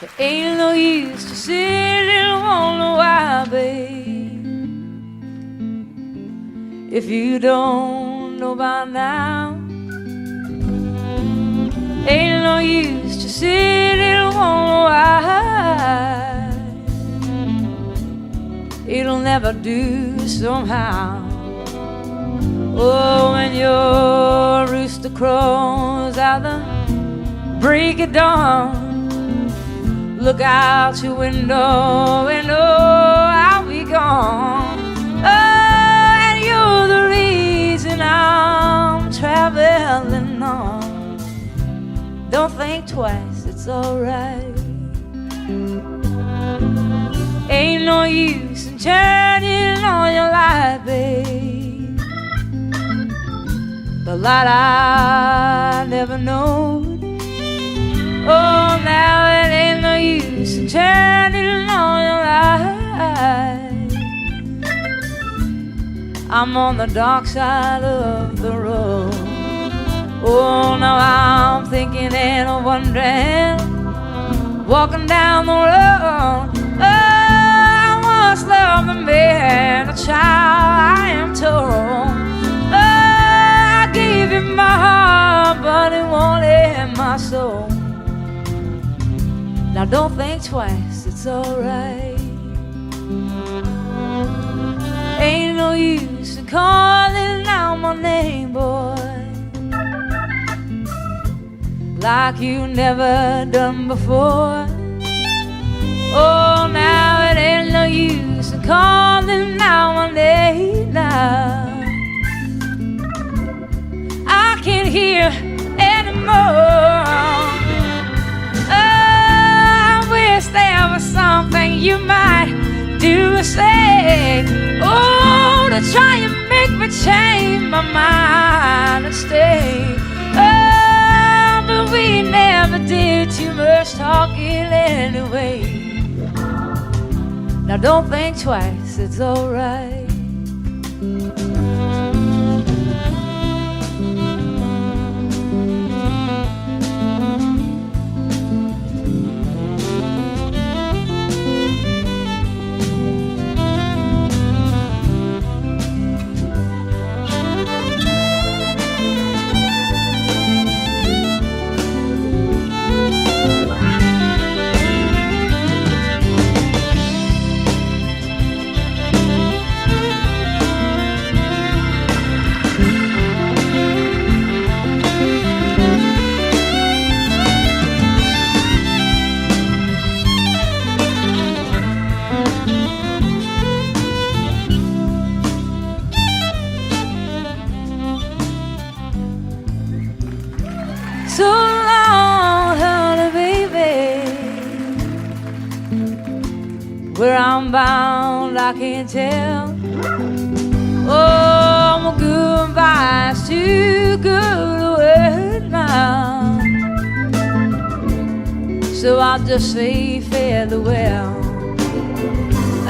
There ain't no use to sit and wonder why, babe, if you don't know by now. Ain't no use to sit and wonder why. It'll never do somehow. Oh, when your rooster crows out the break of dawn, look out your window and oh, I'll be gone. Oh, and you're the reason I'm traveling on. Don't think twice, it's alright. Ain't no use in turning on your light, babe. The light I never knowed. Oh, now it ain't no use in turning on your light. I'm on the dark side of the road. Oh, now I'm thinking and wondering, walking down the road. Oh, I once loved a man, a child, I am told. Oh, I gave him my heart, but he wanted my soul. Now don't think twice, it's alright. Ain't no use in calling out my name, boy, like you never done before. Oh, now it ain't no use in calling out my name now. I can't hear anymore. Oh, I wish there was something you might do or say. Oh, to try and make me change my mind and stay. Oh, but we never did too much talking anyway. Now don't think twice, it's alright. So long, honey, baby. Where I'm bound, I can't tell. Oh, my goodbye's too good a word now. So I'll just say farewell.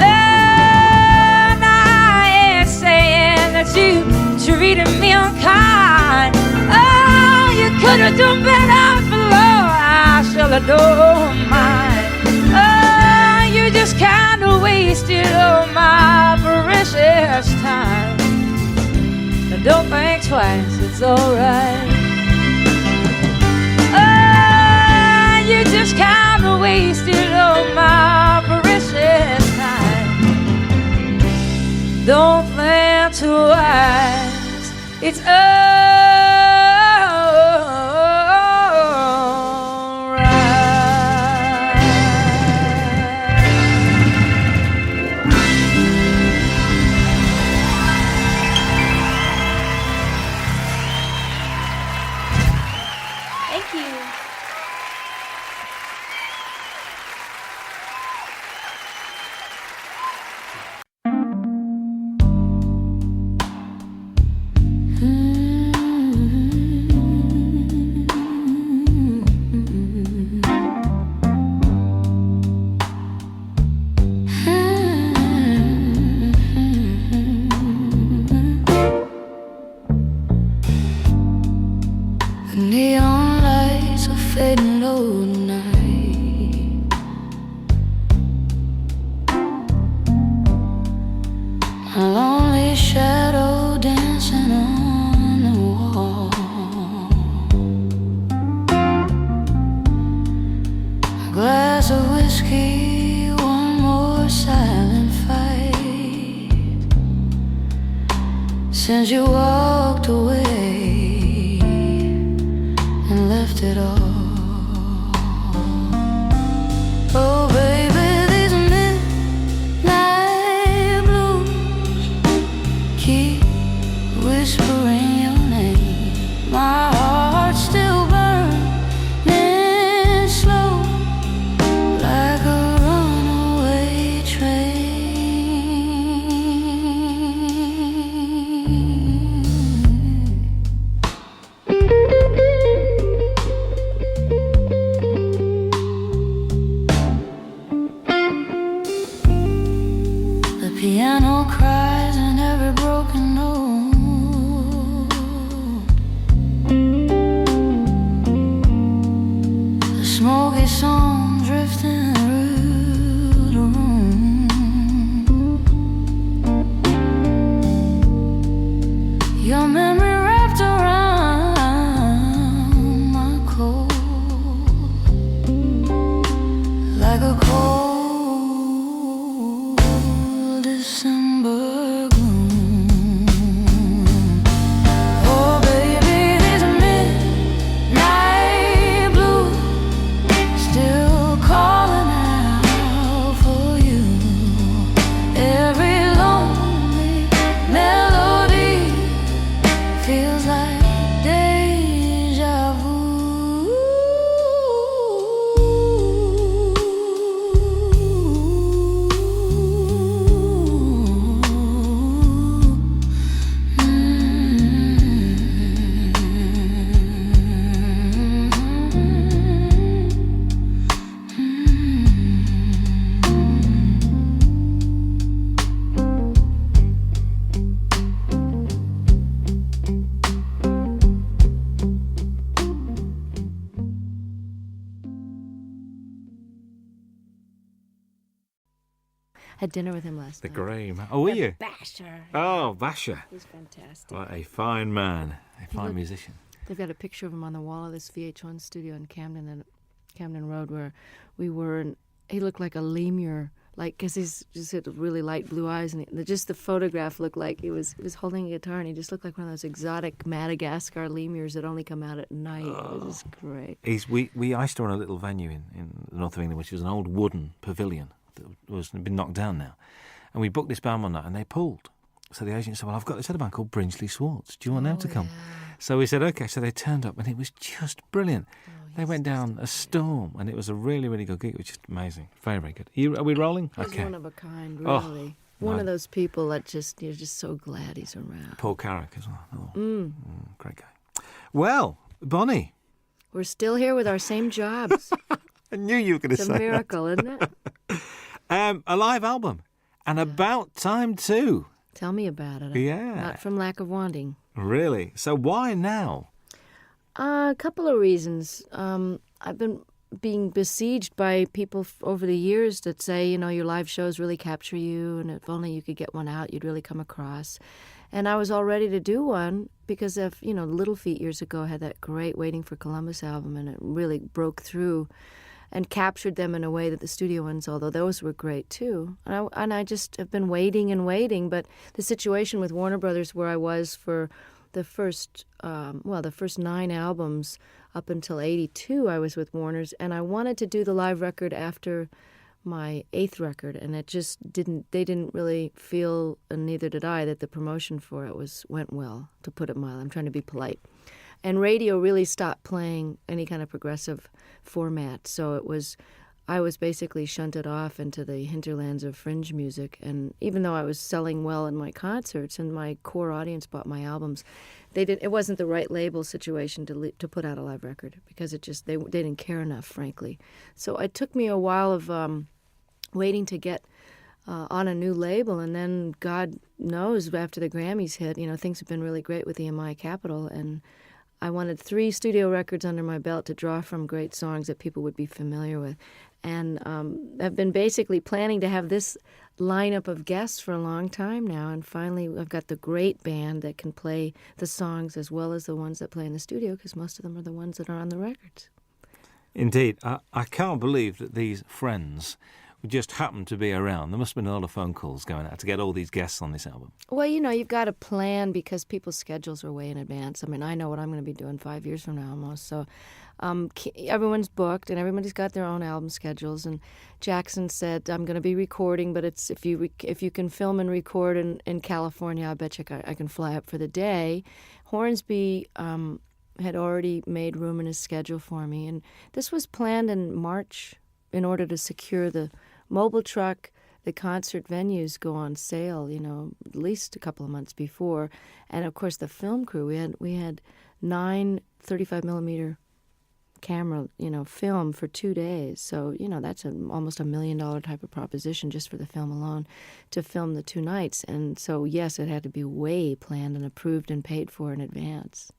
And I ain't saying that you treated me unkind. Oh, you could have done better below. I shall adore mine. Oh, you just kind of wasted all my precious time. Now don't think twice, it's alright. Oh, you just kind of wasted all my precious time. Don't think twice, it's Thank you. alright. glass of whiskey, one more silent fight. Since you walked away and left it all. Oh baby, these midnight blues keep whispering your name. My heart's still burning slow, like a runaway The piano cries in every broken note. The smoky song drifting through the room. Your memory wrapped around my cold, like a cold December gloom. Oh baby, these midnight blues still calling out for you. Every lonely melody feels like deja vu. Had dinner with him last The night. grey man. Oh, were you? Basher. Oh, Basher. He's fantastic. What a fine man. A fine looked- musician. They've got a picture of him on the wall of this VH1 studio in Camden Road where we were, and he looked like a lemur, like, because he's just had really light blue eyes, and just the photograph looked like he was holding a guitar, and he just looked like one of those exotic Madagascar lemurs that only come out at night. It was just great. We I used to run a little venue in the north of England, which was an old wooden pavilion that was been knocked down now. And we booked this band one night, and they pulled. So the agent said, well, I've got this other band called Brinsley Swartz. Do you want them to come? Yeah. So we said, OK. So they turned up, and it was just brilliant. They went down a storm, and it was a really, really good gig. It was just amazing. Very, very good. Are we rolling? He's OK. one of a kind, Oh, really. One of those people that you're just so glad he's around. Paul Carrick as well. Great guy. Well, Bonnie. We're still here with our same jobs. I knew you were going to It's say a miracle, isn't it? that. A live album. And about time too. Tell me about it. Yeah. Not from lack of wanting. Really? So why now? A couple of reasons. I've been being besieged by people over the years that say, your live shows really capture you, and if only you could get one out, you'd really come across. And I was all ready to do one because of, Little Feat years ago had that great Waiting for Columbus album, and it really broke through and captured them in a way that the studio ones, although those were great too. And I just have been waiting and waiting, but the situation with Warner Brothers, where I was for the first 9 albums up until 82, I was with Warner's, and I wanted to do the live record after my 8th record, and it just they didn't really feel, and neither did I, that the promotion for it went well, to put it mildly. I'm trying to be polite. And radio really stopped playing any kind of progressive format, so I was basically shunted off into the hinterlands of fringe music. And even though I was selling well in my concerts and my core audience bought my albums, it wasn't the right label situation to put out a live record, because they didn't care enough, frankly. So it took me a while of waiting to get on a new label, and then God knows, after the Grammys hit, things have been really great with EMI Capitol, and I wanted 3 studio records under my belt to draw from great songs that people would be familiar with. And I've been basically planning to have this lineup of guests for a long time now, and finally I've got the great band that can play the songs as well as the ones that play in the studio, because most of them are the ones that are on the records. Indeed. I can't believe that these friends just happened to be around. There must have been a lot of phone calls going out to get all these guests on this album. Well, you've got to plan because people's schedules are way in advance. I mean, I know what I'm going to be doing 5 years from now almost. So everyone's booked and everybody's got their own album schedules. And Jackson said, I'm going to be recording, but it's if you can film and record in California, I bet you I can fly up for the day. Hornsby had already made room in his schedule for me. And this was planned in March in order to secure the mobile truck. The concert venues go on sale, at least a couple of months before. And, of course, the film crew, we had 9 35-millimeter camera, film for 2 days. So, that's almost $1 million type of proposition just for the film alone to film the 2 nights. And so, yes, it had to be way planned and approved and paid for in advance.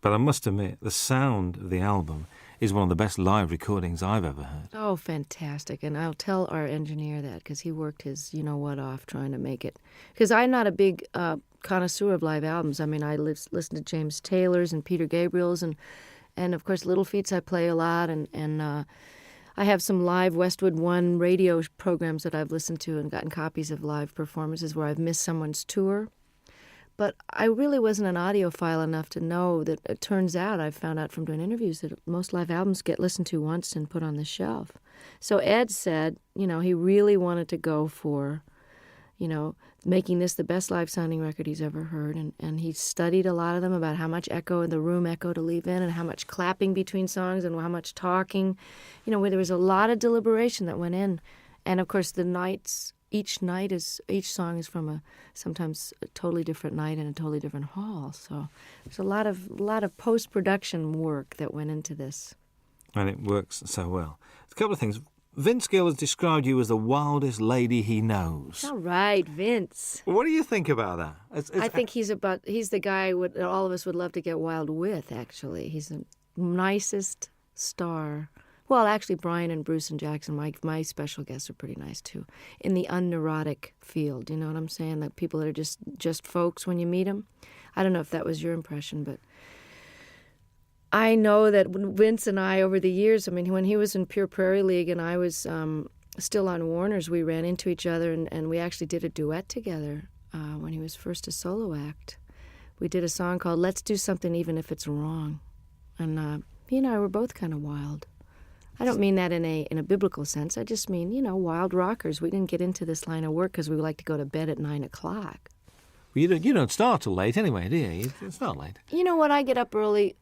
But I must admit, the sound of the album is one of the best live recordings I've ever heard. Oh, fantastic. And I'll tell our engineer that because he worked his you-know-what off trying to make it. Because I'm not a big connoisseur of live albums. I mean, I listen to James Taylor's and Peter Gabriel's and of course, Little Feats I play a lot. And I have some live Westwood One radio programs that I've listened to and gotten copies of live performances where I've missed someone's tour. But I really wasn't an audiophile enough to know that it turns out, I've found out from doing interviews, that most live albums get listened to once and put on the shelf. So Ed said, he really wanted to go for, making this the best live-sounding record he's ever heard. And he studied a lot of them about how much echo in the room echo to leave in and how much clapping between songs and how much talking. Where there was a lot of deliberation that went in. And, of course, each song is from sometimes a totally different night in a totally different hall. So there's a lot of post-production work that went into this. And it works so well. A couple of things. Vince Gill has described you as the wildest lady he knows. All right, Vince. What do you think about that? I think he's the guy all of us would love to get wild with, actually. He's the nicest star. Well, actually, Brian and Bruce and Jackson, my special guests are pretty nice, too, in the unneurotic field. You know what I'm saying? That people that are just folks when you meet them. I don't know if that was your impression, but I know that Vince and I, over the years, I mean, when he was in Pure Prairie League and I was still on Warner's, we ran into each other and we actually did a duet together when he was first a solo act. We did a song called Let's Do Something Even If It's Wrong. And he and I were both kind of wild. I don't mean that in a biblical sense. I just mean, wild rockers. We didn't get into this line of work because we like to go to bed at 9 o'clock. Well, you don't start till late anyway, do you? It's not late. You know what? I get up early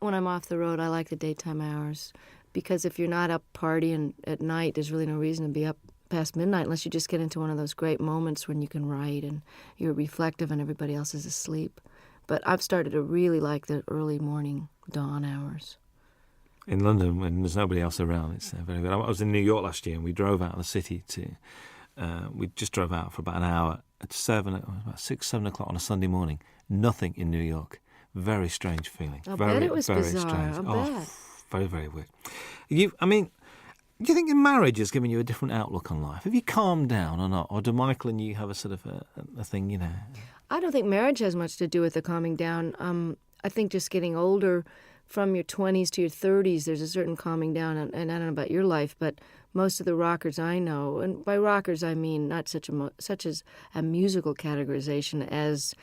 when I'm off the road. I like the daytime hours because if you're not up partying at night, there's really no reason to be up past midnight unless you just get into one of those great moments when you can write and you're reflective and everybody else is asleep. But I've started to really like the early morning dawn hours. In London, when there's nobody else around, it's very good. I was in New York last year, and we drove out of the city we just drove out for about an hour at about 6, 7 o'clock on a Sunday morning. Nothing in New York. Very strange feeling. I very, bet it was very bizarre. strange. I bet. Very, very weird. Do you think marriage has given you a different outlook on life? Have you calmed down or not? Or do Michael and you have a sort of a thing, I don't think marriage has much to do with the calming down. I think just getting older, from your 20s to your 30s, there's a certain calming down, and I don't know about your life, but most of the rockers I know, and by rockers I mean not such as a musical categorization as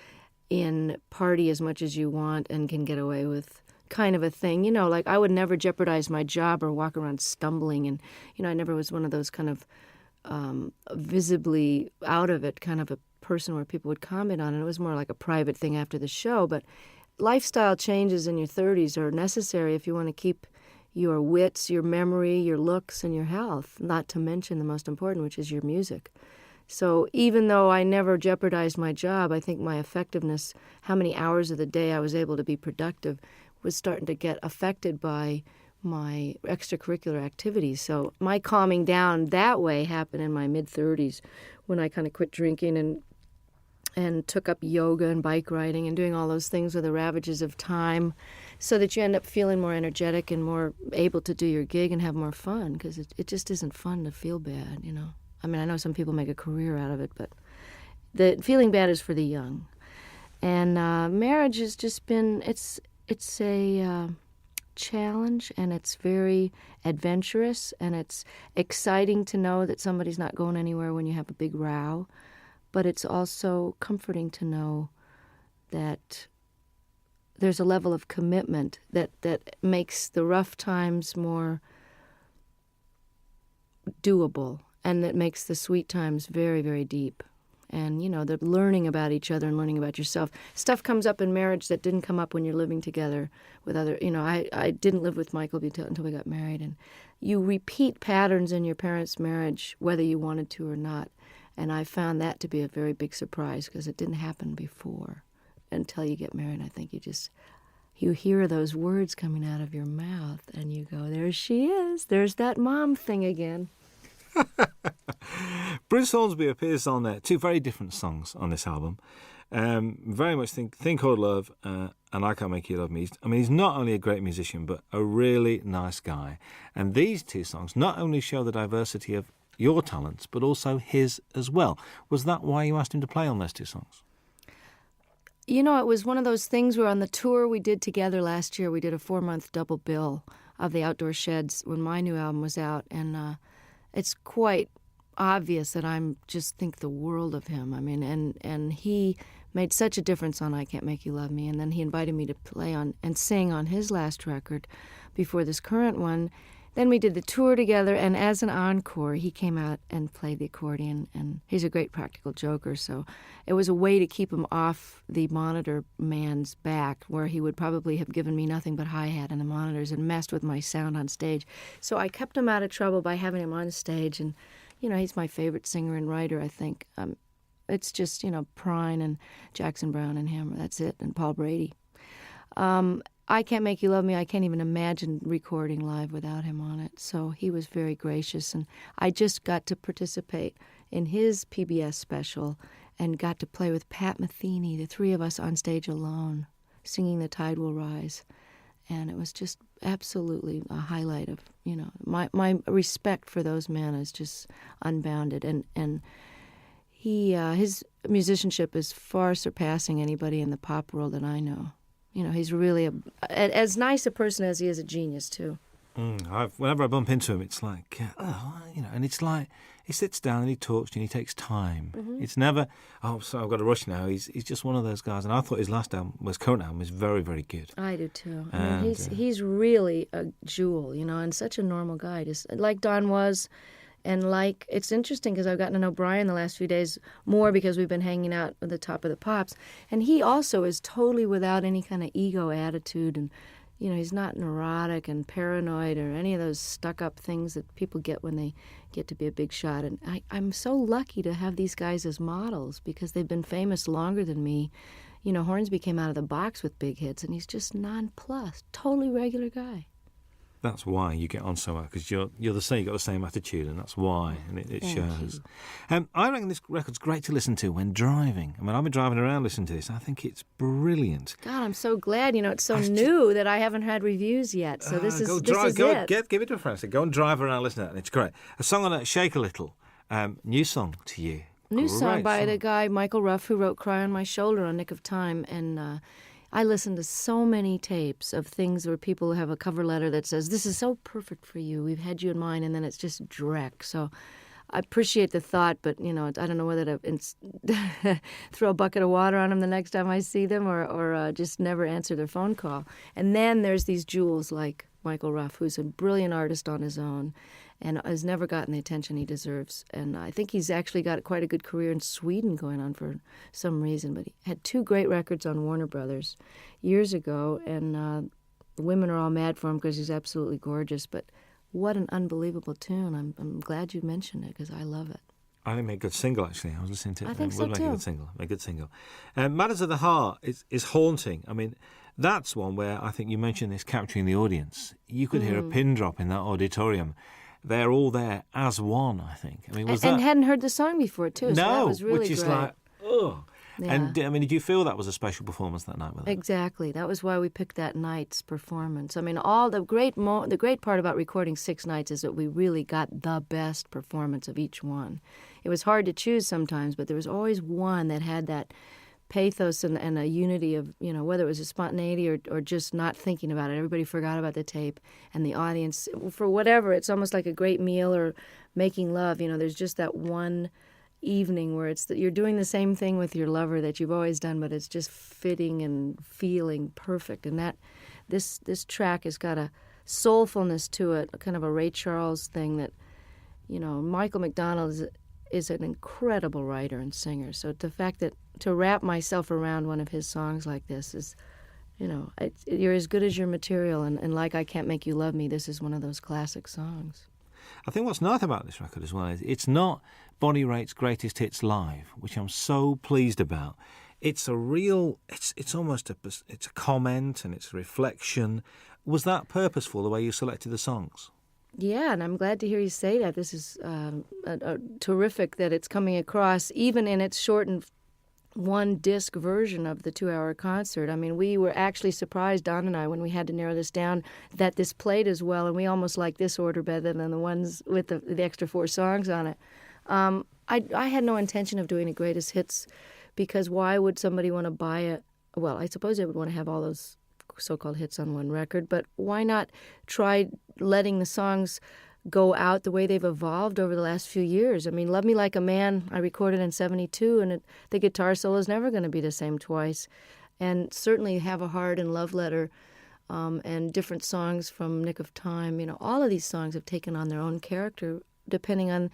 in party as much as you want and can get away with kind of a thing. Like I would never jeopardize my job or walk around stumbling, and, I never was one of those kind of visibly out of it kind of a person where people would comment on it. It was more like a private thing after the show, but lifestyle changes in your 30s are necessary if you want to keep your wits, your memory, your looks, and your health, not to mention the most important, which is your music. So even though I never jeopardized my job, I think my effectiveness, how many hours of the day I was able to be productive, was starting to get affected by my extracurricular activities. So my calming down that way happened in my mid-30s when I kind of quit drinking and took up yoga and bike riding and doing all those things with the ravages of time so that you end up feeling more energetic and more able to do your gig and have more fun because it just isn't fun to feel bad, I mean, I know some people make a career out of it, but the feeling bad is for the young. And marriage has just been, it's a challenge, and it's very adventurous, and it's exciting to know that somebody's not going anywhere when you have a big row, but it's also comforting to know that there's a level of commitment that makes the rough times more doable, and that makes the sweet times very, very deep. And, the learning about each other and learning about yourself. Stuff comes up in marriage that didn't come up when you're living together with other, I didn't live with Michael until we got married. And you repeat patterns in your parents' marriage, whether you wanted to or not. And I found that to be a very big surprise because it didn't happen before until you get married. I think you hear those words coming out of your mouth and you go, there she is. There's that mom thing again. Bruce Hornsby appears on two very different songs on this album. Very much Think or Love and I Can't Make You Love Me. He's not only a great musician, but a really nice guy. And these two songs not only show the diversity of your talents, but also his as well. Was that why you asked him to play on those two songs? It was one of those things where on the tour we did together last year, we did a 4-month double bill of the Outdoor Sheds when my new album was out. And it's quite obvious that I'm just think the world of him. And he made such a difference on I Can't Make You Love Me. And then he invited me to play on and sing on his last record before this current one. Then we did the tour together, and as an encore, he came out and played the accordion, and he's a great practical joker, so it was a way to keep him off the monitor man's back, where he would probably have given me nothing but hi-hat and the monitors and messed with my sound on stage. So I kept him out of trouble by having him on stage, and, he's my favorite singer and writer, I think. It's just, Prine and Jackson Browne and him, that's it, and Paul Brady. I Can't Make You Love Me, I can't even imagine recording live without him on it. So he was very gracious, and I just got to participate in his PBS special and got to play with Pat Metheny, the three of us on stage alone, singing The Tide Will Rise. And it was just absolutely a highlight of, my respect for those men is just unbounded. And his musicianship is far surpassing anybody in the pop world that I know. He's really as nice a person as he is a genius, too. Whenever I bump into him, it's like, and it's like he sits down and he talks to you and he takes time. Mm-hmm. It's never, so I've got to rush now. He's just one of those guys. And I thought his current album was very, very good. I do, too. He's really a jewel, and such a normal guy, just like Don was. And it's interesting because I've gotten to know Brian the last few days more because we've been hanging out at the Top of the Pops. And he also is totally without any kind of ego attitude. And, he's not neurotic and paranoid or any of those stuck-up things that people get when they get to be a big shot. And I'm so lucky to have these guys as models because they've been famous longer than me. Hornsby came out of the box with big hits, and he's just nonplussed, totally regular guy. That's why you get on so well, because you're the same. You've got the same attitude, and that's why, and it shows. I reckon this record's great to listen to when driving. I've been driving around listening to this. I think it's brilliant. God, I'm so glad. It's so new that I haven't had reviews yet. So this is it. Give it to a friend. So go and drive around, listen to it, and it's great. A song on it, Shake a Little. New song to you. New song by the guy Michael Ruff, who wrote "Cry on My Shoulder" on Nick of Time, and. I listen to so many tapes of things where people have a cover letter that says, this is so perfect for you, we've had you in mind, and then it's just dreck. So I appreciate the thought, but, I don't know whether to throw a bucket of water on them the next time I see them or just never answer their phone call. And then there's these jewels like Michael Ruff, who's a brilliant artist on his own and has never gotten the attention he deserves. And I think he's actually got quite a good career in Sweden going on for some reason. But he had 2 great records on Warner Brothers years ago, and the women are all mad for him because he's absolutely gorgeous. But what an unbelievable tune. I'm glad you mentioned it because I love it. I think it made a good single, actually. I was listening to it. I think so, too. A good single. Matters of the Heart is haunting. That's one where I think you mentioned this capturing the audience. You could hear a pin drop in that auditorium. They're all there as one, I think. And hadn't heard the song before, too. So that was really which is great. like, ugh. Yeah. And, did you feel that was a special performance that night with them? Exactly. That was why we picked that night's performance. All the great part about recording 6 nights is that we really got the best performance of each one. It was hard to choose sometimes, but there was always one that had that pathos and a unity of, whether it was a spontaneity or just not thinking about it. Everybody forgot about the tape, and the audience, for whatever, it's almost like a great meal or making love. There's just that one evening where it's that you're doing the same thing with your lover that you've always done, but it's just fitting and feeling perfect. And that this track has got a soulfulness to it, kind of a Ray Charles thing that, Michael McDonald is an incredible writer and singer. So the fact that to wrap myself around one of his songs like this is, you're as good as your material. And like I Can't Make You Love Me, this is one of those classic songs. I think what's nice about this record as well is it's not Bonnie Raitt's greatest hits live, which I'm so pleased about. It's a real, it's almost it's a comment and it's a reflection. Was that purposeful, the way you selected the songs? Yeah, and I'm glad to hear you say that. This is terrific that it's coming across, even in its shortened one-disc version of the 2-hour concert. I mean, we were actually surprised, Don and I, when we had to narrow this down, that this played as well, and we almost like this order better than the ones with the extra 4 songs on it. I had no intention of doing a greatest hits, because why would somebody want to buy it? Well, I suppose they would want to have all those so-called hits on one record, but why not try letting the songs go out the way they've evolved over the last few years? I mean, Love Me Like a Man, I recorded in 1972, and the guitar solo is never going to be the same twice. And certainly Have a Heart and Love Letter and different songs from Nick of Time, all of these songs have taken on their own character depending on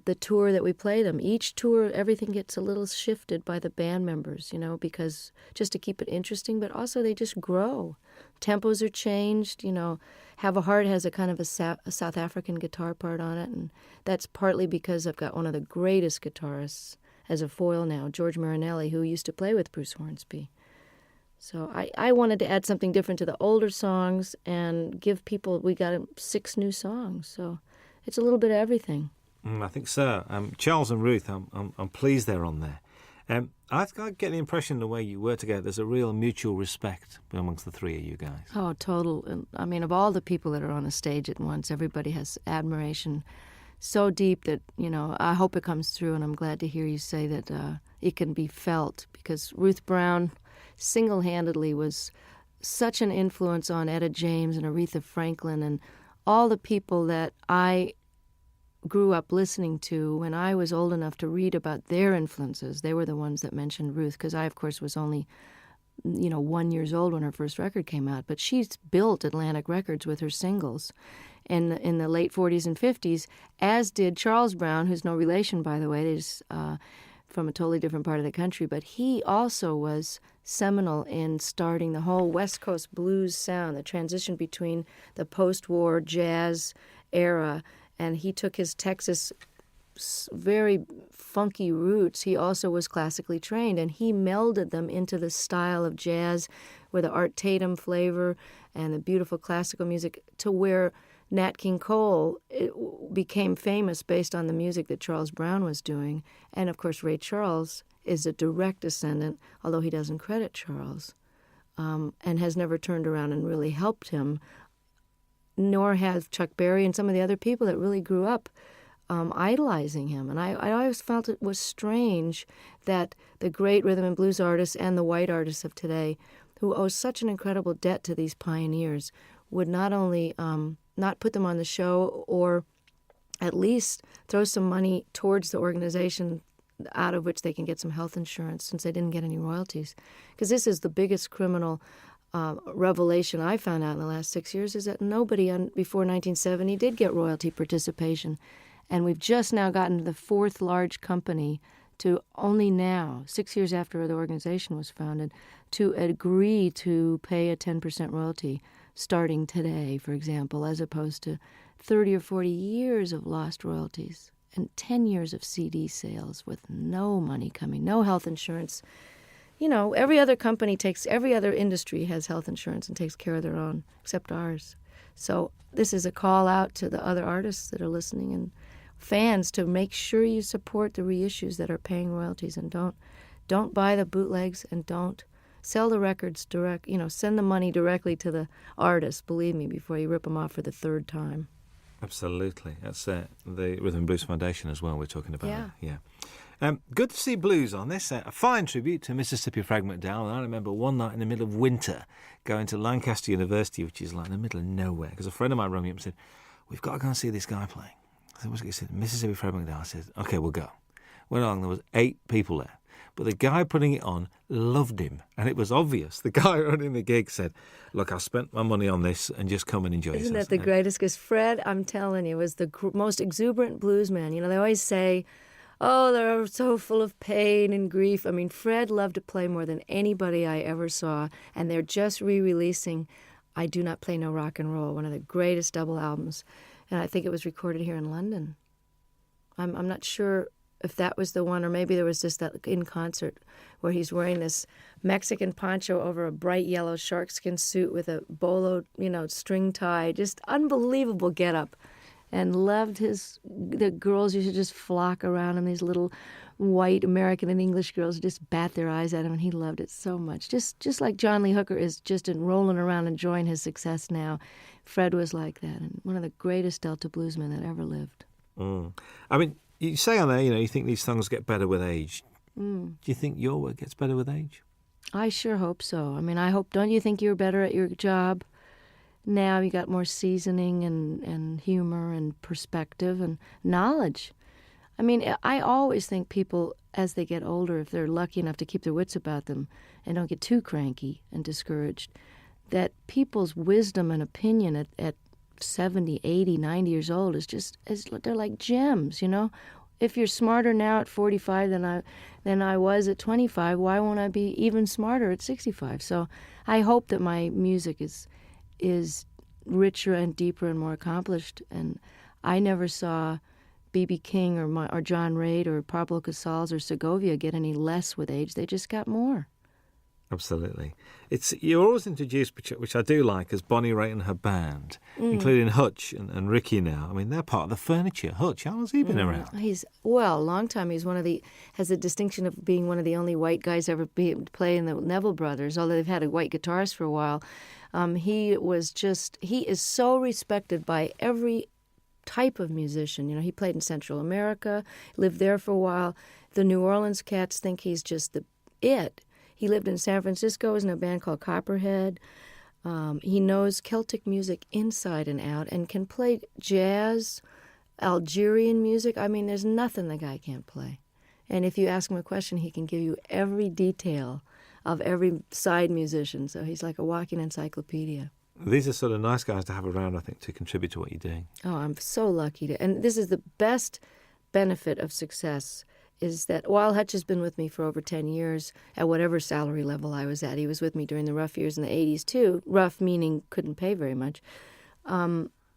the tour that we play them. Each tour, everything gets a little shifted by the band members, because just to keep it interesting, but also they just grow. Tempos are changed, Have a Heart has a kind of a South African guitar part on it, and that's partly because I've got one of the greatest guitarists as a foil now, George Marinelli, who used to play with Bruce Hornsby. So I wanted to add something different to the older songs and give people, we got 6 new songs, so it's a little bit of everything. I think so. Charles and Ruth, I'm pleased they're on there. I get the impression the way you were together, there's a real mutual respect amongst the 3 of you guys. Oh, total. And, I mean, of all the people that are on a stage at once, everybody has admiration so deep that, I hope it comes through, and I'm glad to hear you say that it can be felt, because Ruth Brown single-handedly was such an influence on Etta James and Aretha Franklin and all the people that I grew up listening to when I was old enough to read about their influences. They were the ones that mentioned Ruth, because I, of course, was only, 1 year old when her first record came out. But she's built Atlantic Records with her singles in the late 40s and 50s, as did Charles Brown, who's no relation, by the way. He's from a totally different part of the country. But he also was seminal in starting the whole West Coast blues sound, the transition between the post-war jazz era, and he took his Texas very funky roots. He also was classically trained, and he melded them into the style of jazz with the Art Tatum flavor and the beautiful classical music, to where Nat King Cole became famous based on the music that Charles Brown was doing. And, of course, Ray Charles is a direct descendant, although he doesn't credit Charles, and has never turned around and really helped him, nor have Chuck Berry and some of the other people that really grew up idolizing him. And I always felt it was strange that the great rhythm and blues artists and the white artists of today, who owe such an incredible debt to these pioneers, would not only not put them on the show, or at least throw some money towards the organization out of which they can get some health insurance, since they didn't get any royalties. Because this is the biggest criminal revelation I found out in the last 6 years, is that nobody before 1970 did get royalty participation. And we've just now gotten to the 4th large company to only now, 6 years after the organization was founded, to agree to pay a 10% royalty starting today, for example, as opposed to 30 or 40 years of lost royalties and 10 years of CD sales with no money coming, no health insurance. Every other industry has health insurance and takes care of their own, except ours. So this is a call out to the other artists that are listening and fans to make sure you support the reissues that are paying royalties, and don't buy the bootlegs, and don't sell the records direct. Send the money directly to the artist, believe me, before you rip them off for the 3rd time. Absolutely. That's the Rhythm and Blues Foundation as well we're talking about. Yeah. Yeah. Good to see blues on this. A fine tribute to Mississippi Frank McDowell. And I remember one night in the middle of winter going to Lancaster University, which is like in the middle of nowhere, because a friend of mine rang me up and said, we've got to go and see this guy playing. I said, what's it? He said, Mississippi Frank McDowell. I said, OK, we'll go. Went along, there was 8 people there. But the guy putting it on loved him, and it was obvious. The guy running the gig said, look, I spent my money on this, and just come and enjoy yourself. Isn't that the greatest? Because Fred, I'm telling you, was the most exuberant blues man. You know, they always say, oh, they're so full of pain and grief. I mean, Fred loved to play more than anybody I ever saw, and they're just re-releasing I Do Not Play No Rock and Roll, one of the greatest double albums, and I think it was recorded here in London. I'm not sure if that was the one, or maybe there was just that in concert where he's wearing this Mexican poncho over a bright yellow sharkskin suit with a bolo, string tie, just unbelievable getup, and loved the girls used to just flock around him, these little white American and English girls just bat their eyes at him, and he loved it so much. Just like John Lee Hooker is just rolling around enjoying his success now, Fred was like that, and one of the greatest Delta bluesmen that ever lived. I mean, you say on there, you think these songs get better with age. Do you think your work gets better with age? I sure hope so. I mean, don't you think you're better at your job now? You got more seasoning and humor and perspective and knowledge. I mean, I always think people, as they get older, if they're lucky enough to keep their wits about them and don't get too cranky and discouraged, that people's wisdom and opinion at 70, 80, 90 years old they're like gems, If you're smarter now at 45 than I was at 25, why won't I be even smarter at 65? So I hope that my music is richer and deeper and more accomplished. And I never saw B.B. King or John Reid or Pablo Casals or Segovia get any less with age. They just got more. Absolutely. You're always introduced, which I do like, as Bonnie Raitt and her band, including Hutch and Ricky now. I mean, they're part of the furniture. Hutch, how has he been around? He's a long time. He's has the distinction of being one of the only white guys ever play in the Neville Brothers, although they've had a white guitarist for a while. He is so respected by every type of musician. He played in Central America, lived there for a while. The New Orleans cats think he's just it. He lived in San Francisco, was in a band called Copperhead. He knows Celtic music inside and out and can play jazz, Algerian music. I mean, there's nothing the guy can't play. And if you ask him a question, he can give you every detail of every side musician. So he's like a walking encyclopedia. These are sort of nice guys to have around, I think, to contribute to what you're doing. Oh, I'm so lucky to. And this is the best benefit of success, is that while Hutch has been with me for over 10 years, at whatever salary level I was at, he was with me during the rough years in the 80s too, rough meaning couldn't pay very much.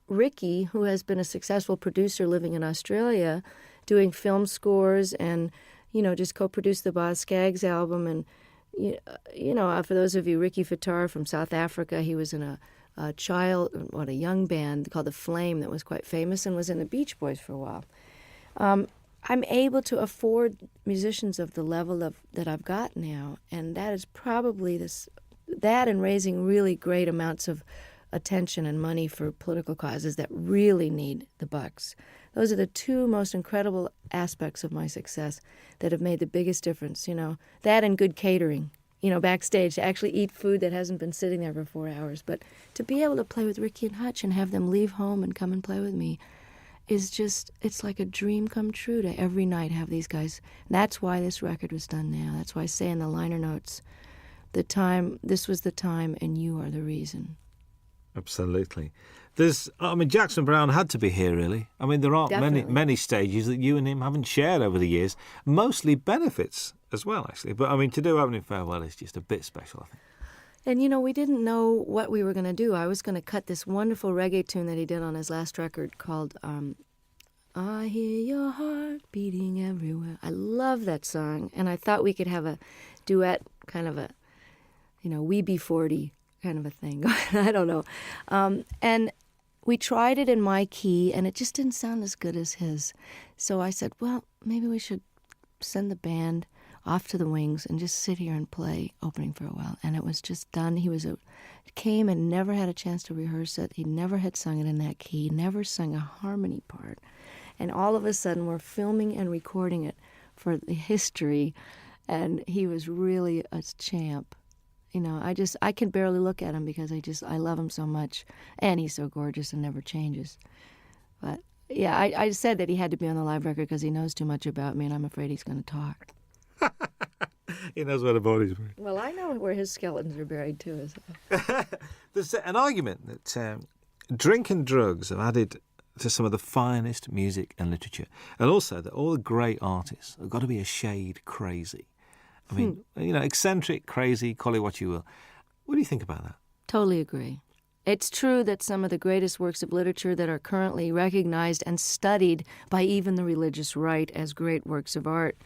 Ricky, who has been a successful producer living in Australia, doing film scores and, just co-produced the Boz Scaggs album. And, for those of you, Ricky Fattar from South Africa, he was in a young band called The Flame that was quite famous and was in the Beach Boys for a while. I'm able to afford musicians of the level that I've got now, and that is probably that and raising really great amounts of attention and money for political causes that really need the bucks. Those are the two most incredible aspects of my success that have made the biggest difference, that and good catering, backstage, to actually eat food that hasn't been sitting there for 4 hours. But to be able to play with Ricky and Hutch and have them leave home and come and play with me it's like a dream come true to every night have these guys. That's why this record was done now. That's why I say in the liner notes, this was the time and you are the reason. Absolutely. Jackson Browne had to be here, really. I mean, there aren't many stages that you and him haven't shared over the years, mostly benefits as well, actually. But, to do Opening Farewell is just a bit special, I think. And, we didn't know what we were going to do. I was going to cut this wonderful reggae tune that he did on his last record called I Hear Your Heart Beating Everywhere. I love that song, and I thought we could have a duet, kind of a, We Be 40 kind of a thing. I don't know. And we tried it in my key, and it just didn't sound as good as his. So I said, well, maybe we should send the band off to the wings and just sit here and play opening for a while. And it was just done. He came and never had a chance to rehearse it. He never had sung it in that key, never sung a harmony part. And all of a sudden we're filming and recording it for the history. And he was really a champ. You know, I can barely look at him because I love him so much. And he's so gorgeous and never changes. But yeah, I said that he had to be on the live record because he knows too much about me and I'm afraid he's going to talk. He knows where the body's buried. Well, I know where his skeletons are buried too. There's an argument that drink and drugs have added to some of the finest music and literature. And also that all the great artists have got to be a shade crazy. I mean, you know, eccentric, crazy, call it what you will. What do you think about that? Totally agree. It's true that some of the greatest works of literature that are currently recognized and studied by even the religious right as great works of art.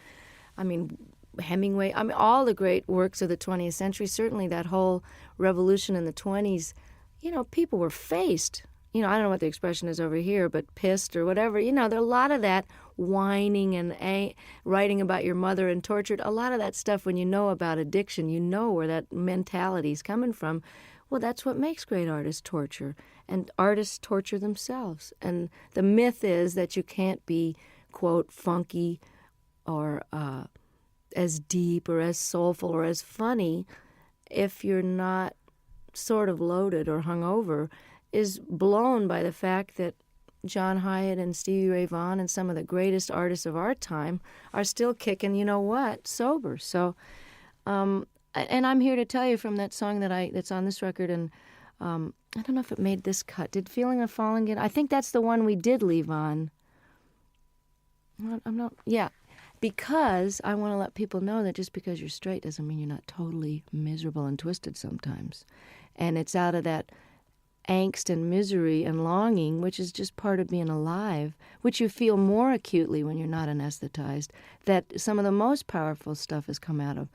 I mean, Hemingway, all the great works of the 20th century, certainly that whole revolution in the 20s, you know, people were faced. You know, I don't know what the expression is over here, but pissed or whatever. You know, there are a lot of that whining and writing about your mother and tortured. A lot of that stuff, when you know about addiction, you know where that mentality is coming from. Well, that's what makes great artists torture. And artists torture themselves. And the myth is that you can't be, quote, funky or as deep or as soulful or as funny if you're not sort of loaded or hungover, is blown by the fact that John Hyatt and Stevie Ray Vaughan and some of the greatest artists of our time are still kicking, you know what, sober. So, and I'm here to tell you from that song that's on this record, and I don't know if it made this cut. Did Feeling of Falling get? I think that's the one we did leave on. I'm not. Yeah, because I want to let people know that just because you're straight doesn't mean you're not totally miserable and twisted sometimes, and it's out of that angst and misery and longing, which is just part of being alive, which you feel more acutely when you're not anesthetized, that some of the most powerful stuff has come out of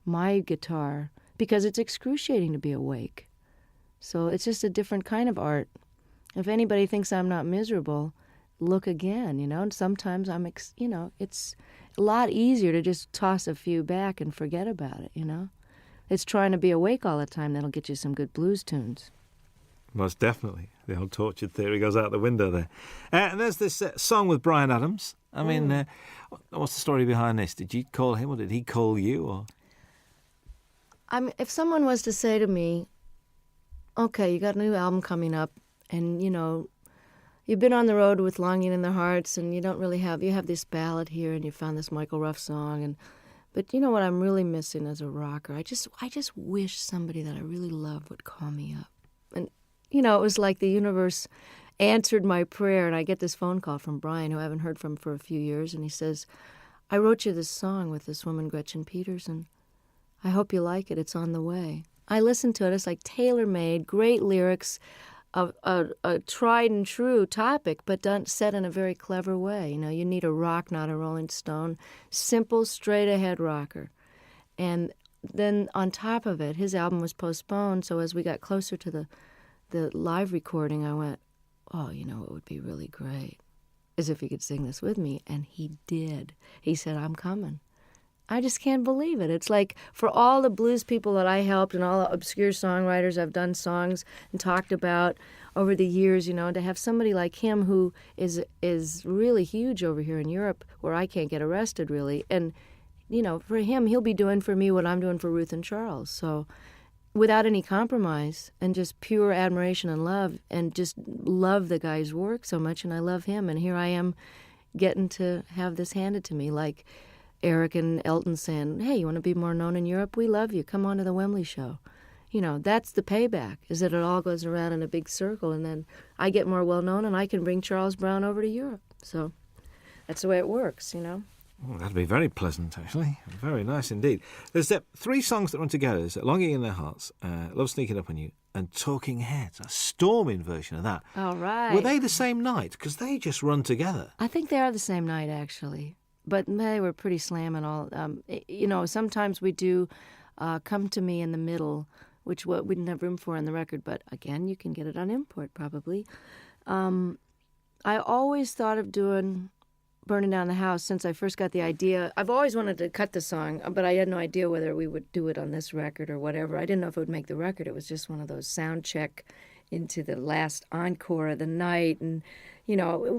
my guitar, because it's excruciating to be awake. So it's just a different kind of art. If anybody thinks I'm not miserable, look again, you know. And sometimes it's a lot easier to just toss a few back and forget about it, you know. It's trying to be awake all the time that'll get you some good blues tunes. Most definitely. The old tortured theory goes out the window there. And there's this song with Bryan Adams. I mean, what's the story behind this? Did you call him or did he call you? Or if someone was to say to me, okay, you got a new album coming up and, you know, you've been on the road with Longing in Their Hearts and you have this ballad here and you found this Michael Ruff song, but you know what I'm really missing as a rocker? I just wish somebody that I really love would call me up. And you know, it was like the universe answered my prayer, and I get this phone call from Brian, who I haven't heard from for a few years, and he says, I wrote you this song with this woman, Gretchen Peters, and I hope you like it. It's on the way. I listened to it. It's like tailor-made, great lyrics, a tried and true topic, but done set in a very clever way. You know, you need a rock, not a Rolling Stone. Simple, straight-ahead rocker. And then on top of it, his album was postponed, so as we got closer to the live recording, I went, oh, you know, it would be really great, as if he could sing this with me. And he did. He said, I'm coming. I just can't believe it. It's like for all the blues people that I helped and all the obscure songwriters I've done songs and talked about over the years, you know, to have somebody like him who is really huge over here in Europe where I can't get arrested really. And, you know, for him, he'll be doing for me what I'm doing for Ruth and Charles. So without any compromise and just pure admiration and love, and just love the guy's work so much, and I love him. And here I am getting to have this handed to me, like Eric and Elton saying, hey, you want to be more known in Europe? We love you. Come on to the Wembley show. You know, that's the payback, is that it all goes around in a big circle, and then I get more well-known, and I can bring Charles Brown over to Europe. So that's the way it works, you know. Oh, that'd be very pleasant, actually. Very nice indeed. There's 3 songs that run together. There's Longing in Their Hearts, Love Sneaking Up on You, and Talking Heads, a storming version of that. All right. Were they the same night? Because they just run together. I think they are the same night, actually. But they were pretty slamming all. You know, sometimes we do Come to Me in the Middle, which we didn't have room for on the record. But again, you can get it on import, probably. I always thought of doing Burning Down the House, since I first got the idea, I've always wanted to cut the song, but I had no idea whether we would do it on this record or whatever. I didn't know if it would make the record. It was just one of those sound check into the last encore of the night. And,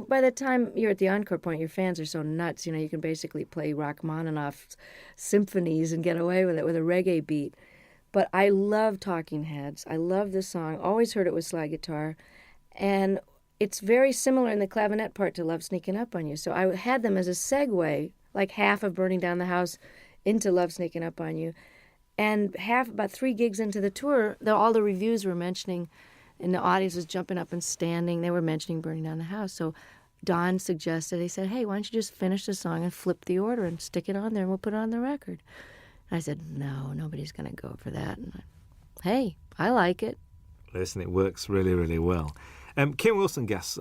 by the time you're at the encore point, your fans are so nuts. You can basically play Rachmaninoff's symphonies and get away with it with a reggae beat. But I love Talking Heads. I love this song. Always heard it with slide guitar. And it's very similar in the clavinet part to Love Sneaking Up on You. So I had them as a segue, like half of Burning Down the House into Love Sneaking Up on You. And about 3 gigs into the tour, all the reviews were mentioning, and the audience was jumping up and standing. They were mentioning Burning Down the House. So Don suggested, he said, hey, why don't you just finish the song and flip the order and stick it on there and we'll put it on the record. And I said, no, nobody's going to go for that. And hey, I like it. Listen, it works really, really well. Kim Wilson guests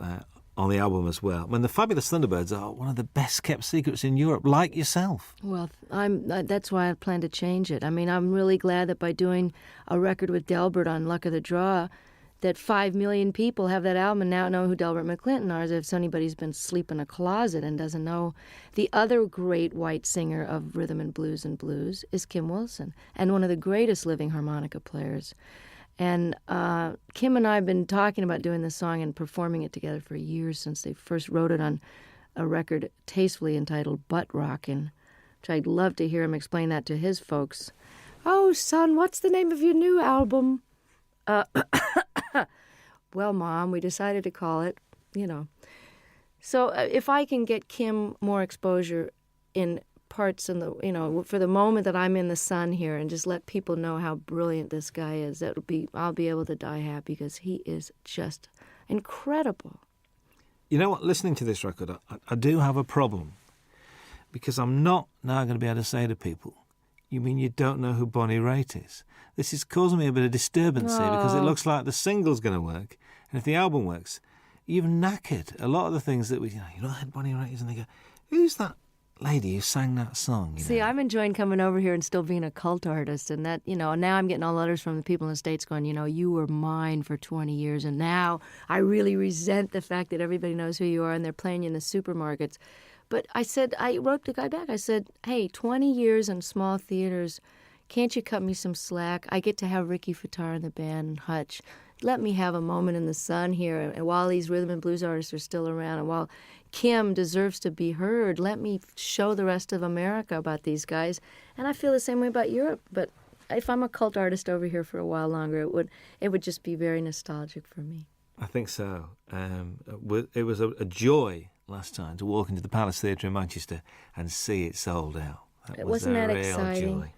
on the album as well. The Fabulous Thunderbirds are one of the best-kept secrets in Europe, like yourself. Well, that's why I plan to change it. I'm really glad that by doing a record with Delbert on Luck of the Draw, that 5 million people have that album and now know who Delbert McClinton are, as if anybody's been asleep in a closet and doesn't know. The other great white singer of rhythm and blues is Kim Wilson, and one of the greatest living harmonica players. And Kim and I have been talking about doing this song and performing it together for years, since they first wrote it on a record tastefully entitled Butt Rockin', which I'd love to hear him explain that to his folks. Oh, son, what's the name of your new album? Well, Mom, we decided to call it, So if I can get Kim more exposure in parts in the, for the moment that I'm in the sun here, and just let people know how brilliant this guy is, I'll be able to die happy, because he is just incredible. You know what? Listening to this record, I do have a problem, because I'm not now going to be able to say to people, you mean you don't know who Bonnie Raitt is? This is causing me a bit of disturbance here, because it looks like the single's going to work, and if the album works, you've knackered a lot of the things that you know who Bonnie Raitt is, and they go, who's that lady who sang that song? See, I'm enjoying coming over here and still being a cult artist, and that, now I'm getting all letters from the people in the States going, you were mine for 20 years, and now I really resent the fact that everybody knows who you are, and they're playing you in the supermarkets. But I wrote the guy back. I said, hey, 20 years in small theaters, can't you cut me some slack? I get to have Ricky Fataar in the band and Hutch. Let me have a moment in the sun here. And while these rhythm and blues artists are still around, and while Kim deserves to be heard, let me show the rest of America about these guys. And I feel the same way about Europe. But if I'm a cult artist over here for a while longer, it would just be very nostalgic for me. I think so. It was a joy last time to walk into the Palace Theatre in Manchester and see it sold out. Wasn't that exciting? Joy.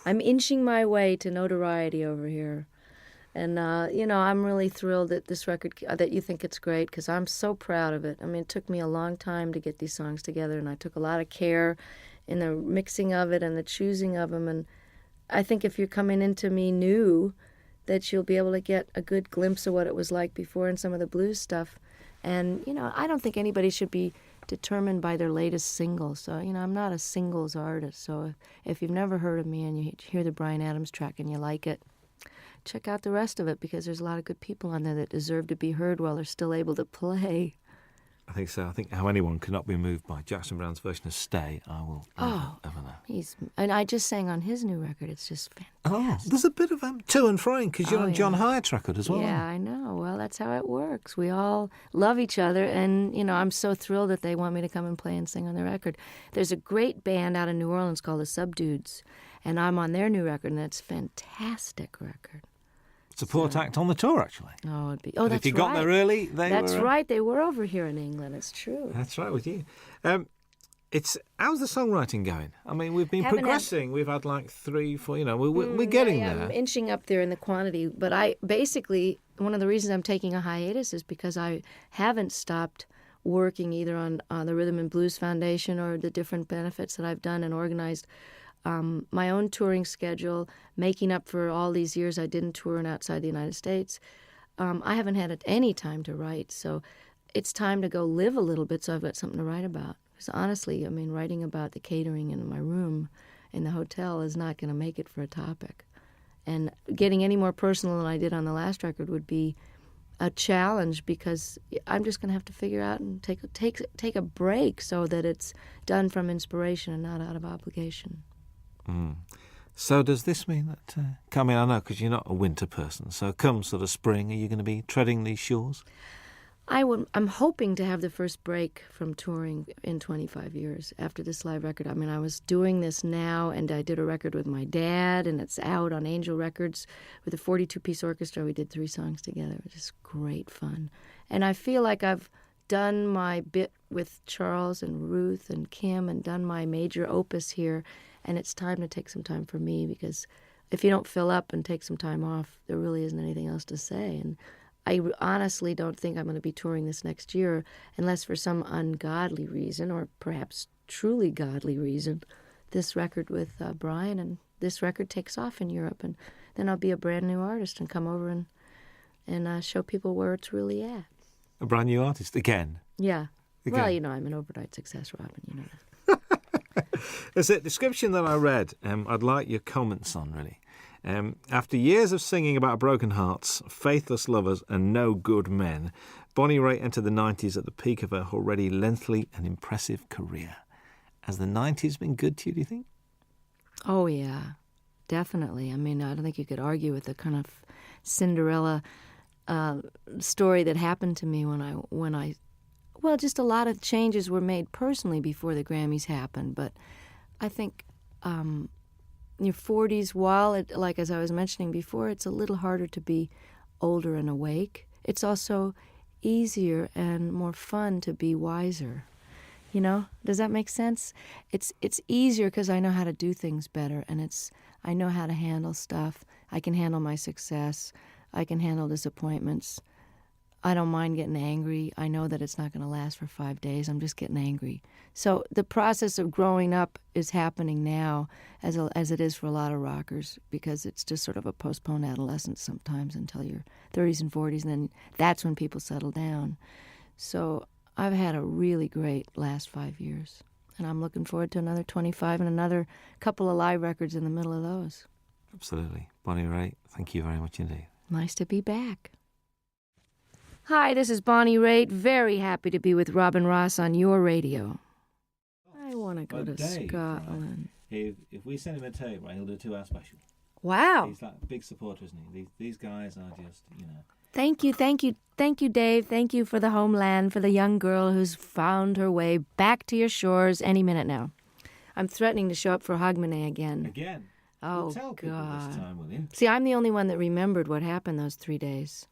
I'm inching my way to notoriety over here. And, I'm really thrilled that this record, that you think it's great, because I'm so proud of it. It took me a long time to get these songs together, and I took a lot of care in the mixing of it and the choosing of them. And I think if you're coming into me new, that you'll be able to get a good glimpse of what it was like before in some of the blues stuff. And, I don't think anybody should be determined by their latest single. So, I'm not a singles artist. So if you've never heard of me and you hear the Bryan Adams track and you like it, check out the rest of it, because there's a lot of good people on there that deserve to be heard while they're still able to play. I think so. I think how anyone cannot be moved by Jackson Browne's version of Stay, I will never know. And I just sang on his new record. It's just fantastic. Oh, there's a bit of to and froing, because you're on John Hyatt's record as well. Yeah, I know. Well, that's how it works. We all love each other, and, I'm so thrilled that they want me to come and play and sing on their record. There's a great band out in New Orleans called the Subdudes, and I'm on their new record, and it's a fantastic record. Support act on the tour, actually. Oh, that's right. If you got there early, That's right. They were over here in England. It's true. That's right with you. How's the songwriting going? We've been progressing. We've had like 3, 4. We're getting there. I'm inching up there in the quantity. But one of the reasons I'm taking a hiatus is because I haven't stopped working either on the Rhythm and Blues Foundation or the different benefits that I've done and organized. My own touring schedule, making up for all these years I didn't tour outside the United States. I haven't had any time to write, so it's time to go live a little bit so I've got something to write about. Because honestly, writing about the catering in my room in the hotel is not going to make it for a topic. And getting any more personal than I did on the last record would be a challenge because I'm just going to have to figure out and take a break so that it's done from inspiration and not out of obligation. So does this mean that, I mean, I know because you're not a winter person, so come sort of spring, are you going to be treading these shores? I'm hoping to have the first break from touring in 25 years after this live record. I mean, I was doing this now, and I did a record with my dad, and it's out on Angel Records with a 42-piece orchestra. We did 3 songs together. It was just great fun. And I feel like I've done my bit with Charles and Ruth and Kim and done my major opus here, and it's time to take some time for me because if you don't fill up and take some time off, there really isn't anything else to say. And I honestly don't think I'm going to be touring this next year unless for some ungodly reason, or perhaps truly godly reason, this record with Brian and this record takes off in Europe. And then I'll be a brand new artist and come over and show people where it's really at. A brand new artist again? Yeah. Again. Well, you know, I'm an overnight success, Robin, you know that. There's a description that I read I'd like your comments on, really. After years of singing about broken hearts, faithless lovers and no good men, Bonnie Raitt entered the 90s at the peak of her already lengthy and impressive career. Has the 90s been good to you, do you think? Oh, yeah, definitely. I mean, I don't think you could argue with the kind of Cinderella story that happened to me when I well, just a lot of changes were made personally before the Grammys happened, but I think your 40s, while, like as I was mentioning before, it's a little harder to be older and awake. It's also easier and more fun to be wiser. You know, does that make sense? It's easier because I know how to do things better, and I know how to handle stuff. I can handle my success. I can handle disappointments. I don't mind getting angry. I know that it's not going to last for 5 days. I'm just getting angry. So the process of growing up is happening now as it is for a lot of rockers because it's just sort of a postponed adolescence sometimes until your 30s and 40s, and then that's when people settle down. So I've had a really great last 5 years, and I'm looking forward to another 25 and another couple of live records in the middle of those. Absolutely. Bonnie Raitt, thank you very much indeed. Nice to be back. Hi, this is Bonnie Raitt. Very happy to be with Robin Ross on your radio. I want to go to Dave, Scotland. Right, if we send him a tape, right, he'll do a 2-hour special. Wow. He's like a big supporter, isn't he? These guys are just, you know. Thank you, Dave. Thank you for the homeland, for the young girl who's found her way back to your shores any minute now. I'm threatening to show up for Hogmanay again. Again? Oh, well, tell people God. This time, will you? See, I'm the only one that remembered what happened those 3 days.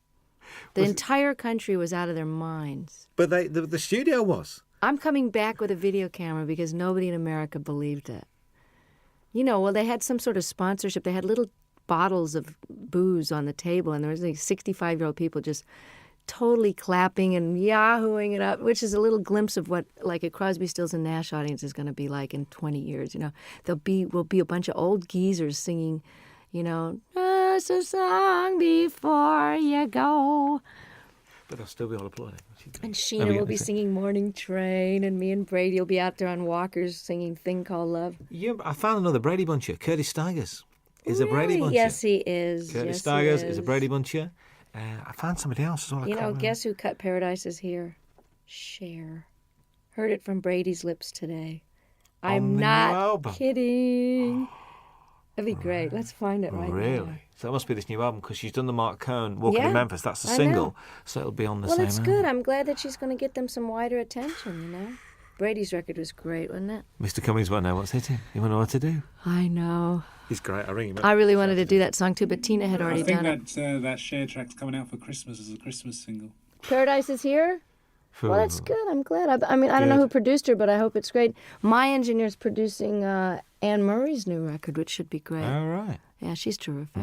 The entire country was out of their minds. But the studio was. I'm coming back with a video camera because nobody in America believed it. You know, well, they had some sort of sponsorship. They had little bottles of booze on the table, and there was like 65-year-old people just totally clapping and yahooing it up, which is a little glimpse of what like a Crosby, Stills and Nash audience is going to be like in 20 years. You know, will be a bunch of old geezers singing, you know, just a song before you go. But they'll still be all applauding. And Sheena will be singing Morning Train, and me and Brady will be out there on walkers singing Thing Called Love. Yeah, I found another Brady Buncher. Curtis Stigers is a Brady Buncher. Yes, he is. Curtis Stigers is a Brady Buncher. I found somebody else as well. You know, guess who cut Paradise is Here? Cher. Heard it from Brady's lips today. I'm not kidding. That'd be great. Let's find it right now. Really? So that must be this new album because she's done the Mark Cohn Walking in Memphis. That's a single. So it'll be on the same album. Well, it's good. I'm glad that she's going to get them some wider attention, you know. Brady's record was great, wasn't it? Mr. Cummings won't know what's hitting. He won't know what to do. I know. He's great. I ring him up. I really wanted to do that song too, but Tina had already done it. I think that Cher track's coming out for Christmas as a Christmas single. Paradise is Here? Well, that's good. I'm glad. I mean, I don't know who produced her, but I hope it's great. My engineer's producing Anne Murray's new record, which should be great. All right. Yeah, she's terrific.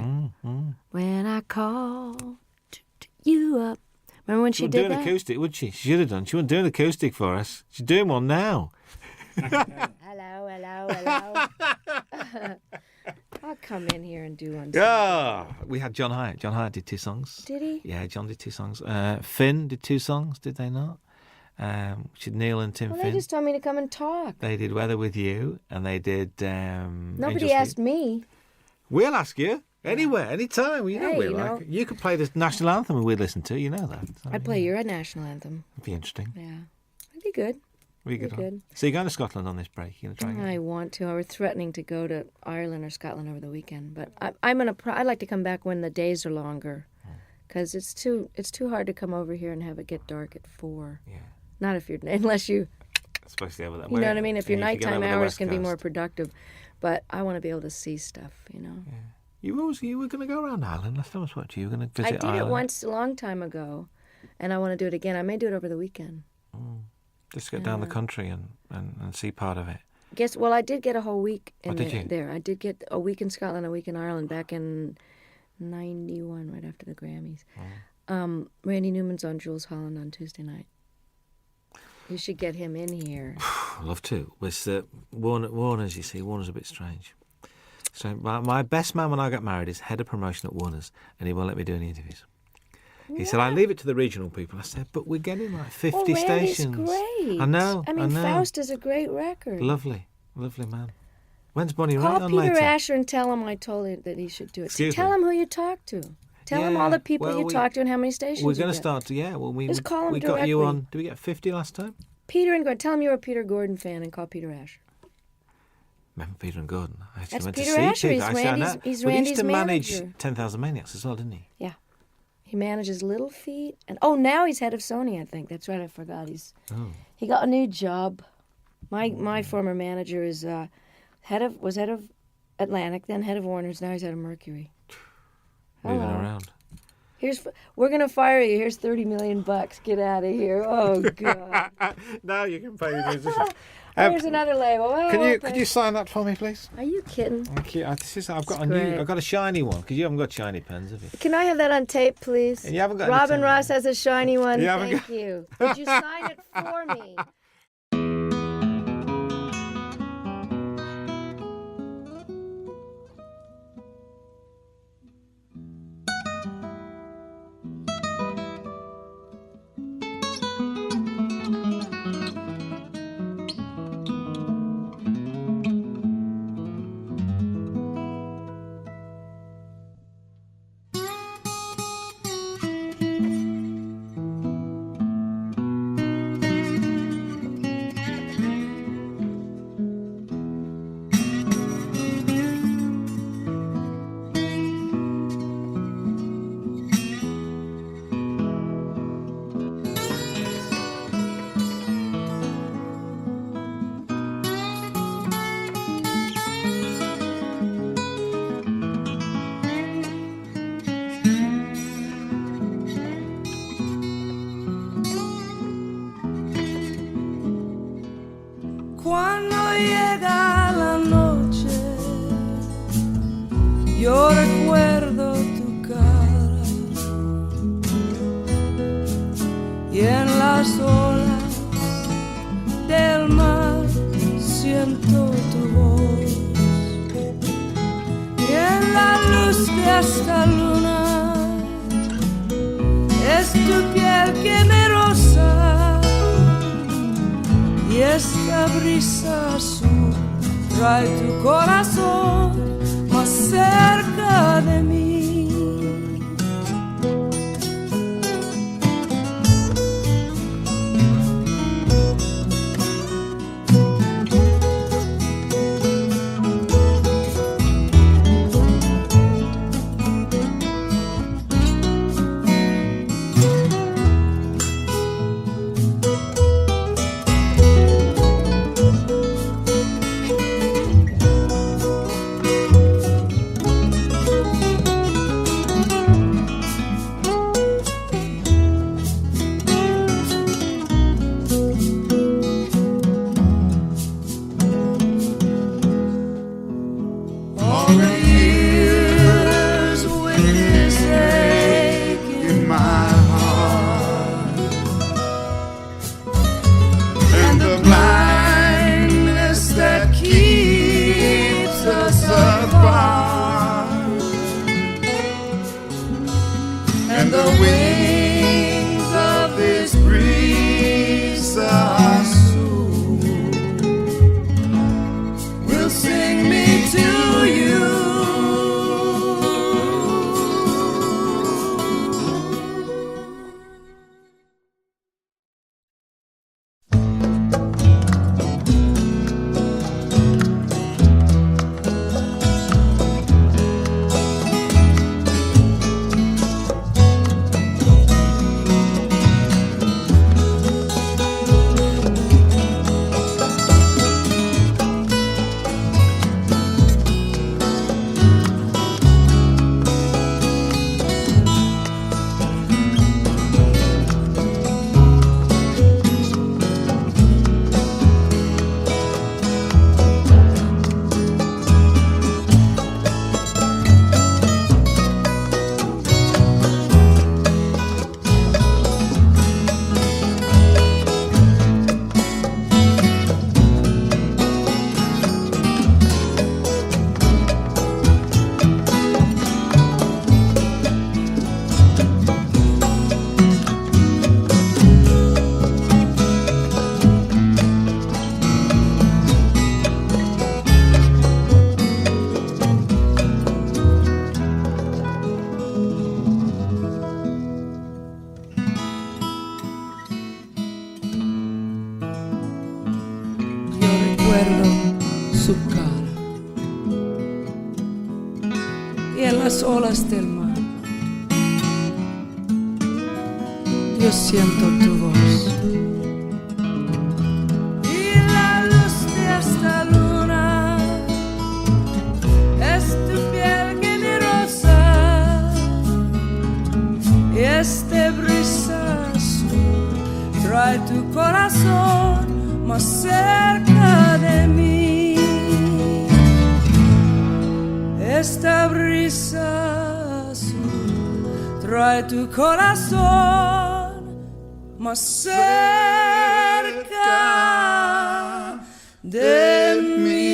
When I call you up. Remember when she did that? She wouldn't do an acoustic, would she? She should have done. She wouldn't do an acoustic for us. She's doing one now. Hello. I'll come in here and do one. Yeah. We had John Hyatt. John Hyatt did 2 songs. Did he? Yeah, John did 2 songs. Finn did 2 songs, did they not? Which is Neil and Tim Finn. They just told me to come and talk. They did Weather With You, and they did... Nobody asked me. We'll ask you. Anywhere, anytime. You know, Hey, we you like know. it. You could play the national anthem and we'd listen to. You know that. So, I'd play your national anthem. It'd be interesting. Yeah, it'd be good. We Be good. good. So you're going to Scotland on this break? You're going to try. I want to. I was threatening to go to Ireland or Scotland over the weekend, but I'd like to come back when the days are longer, because it's too hard to come over here and have it get dark at 4. Yeah. Not if you're unless you Especially over that. you know what I mean. If your Yeah, you get nighttime over the hours West can be Coast. more productive, but I want to be able to see stuff. You know. You were going to go around Ireland last time I spoke to you. You were going to I visit did Ireland. it once a long time ago, and I want to do it again. I may do it over the weekend. Just get down the country and see part of it. Well, I did get a whole week in did you? there. I did get a week in Scotland, a week in Ireland back in 91, right after the Grammys. Randy Newman's on Jules Holland on Tuesday night. You should get him in here. I'd love to. With Warner's, you see, Warner's a bit strange. So my best man when I got married is head of promotion at Warner's, and he won't let me do any interviews. He said, I leave it to the regional people. I said, but we're getting like 50 Randy's stations. great. I know. I mean, Faust is a great record. Lovely man. When's Bonnie Raitt Call on Peter later? Asher and tell him I told him that he should do it. Excuse Tell me? him who you talked to. Tell him all the people you talked to and how many stations We're you going to get. start to, we Just call him we got you directly. on, did we get 50 last time? Peter and Gordon. Tell him you're a Peter Gordon fan and call Peter Asher. Remember Peter and Gordon? I actually That's went Peter to see Asher. Peter. He's I said, I Randy's- know. he's But he used Randy's to manage manager. 10,000 Maniacs as well, didn't he? Yeah. He manages Little Feat. And now he's head of Sony, I think. That's right, I forgot. He got a new job. My former manager is head of Atlantic, then head of Warner's, now he's head of Mercury. Moving Hello. around. We're gonna fire you. Here's $30 million. Get out of here. Oh God. Now you can pay the musician. Here's another label. Oh, Could you sign that for me, please? Are you kidding? Thank you. I've got great. I've got a shiny one because you haven't got shiny pens, have you? Can I have that on tape, please? And you haven't got any Robin tape. Ross has a shiny one. You haven't Thank you. Could you sign it for me? Cuando llega la noche, yo recuerdo tu cara y en las olas del mar siento tu voz y en la luz de esta luna es tu piel que me roza. Y esta brisa azul trae tu corazón más cerca de mí. All the years with this ache in my heart and the blindness that keeps us apart and the wings of this breeze are soon will sing me to you. tu cara y en las olas del mar yo siento tu voz. Y la luz de esta luna es tu piel que me rosa y este brisa azul trae tu corazón más cerca de mí. Esta brisa azul trae tu corazón más cerca de mí.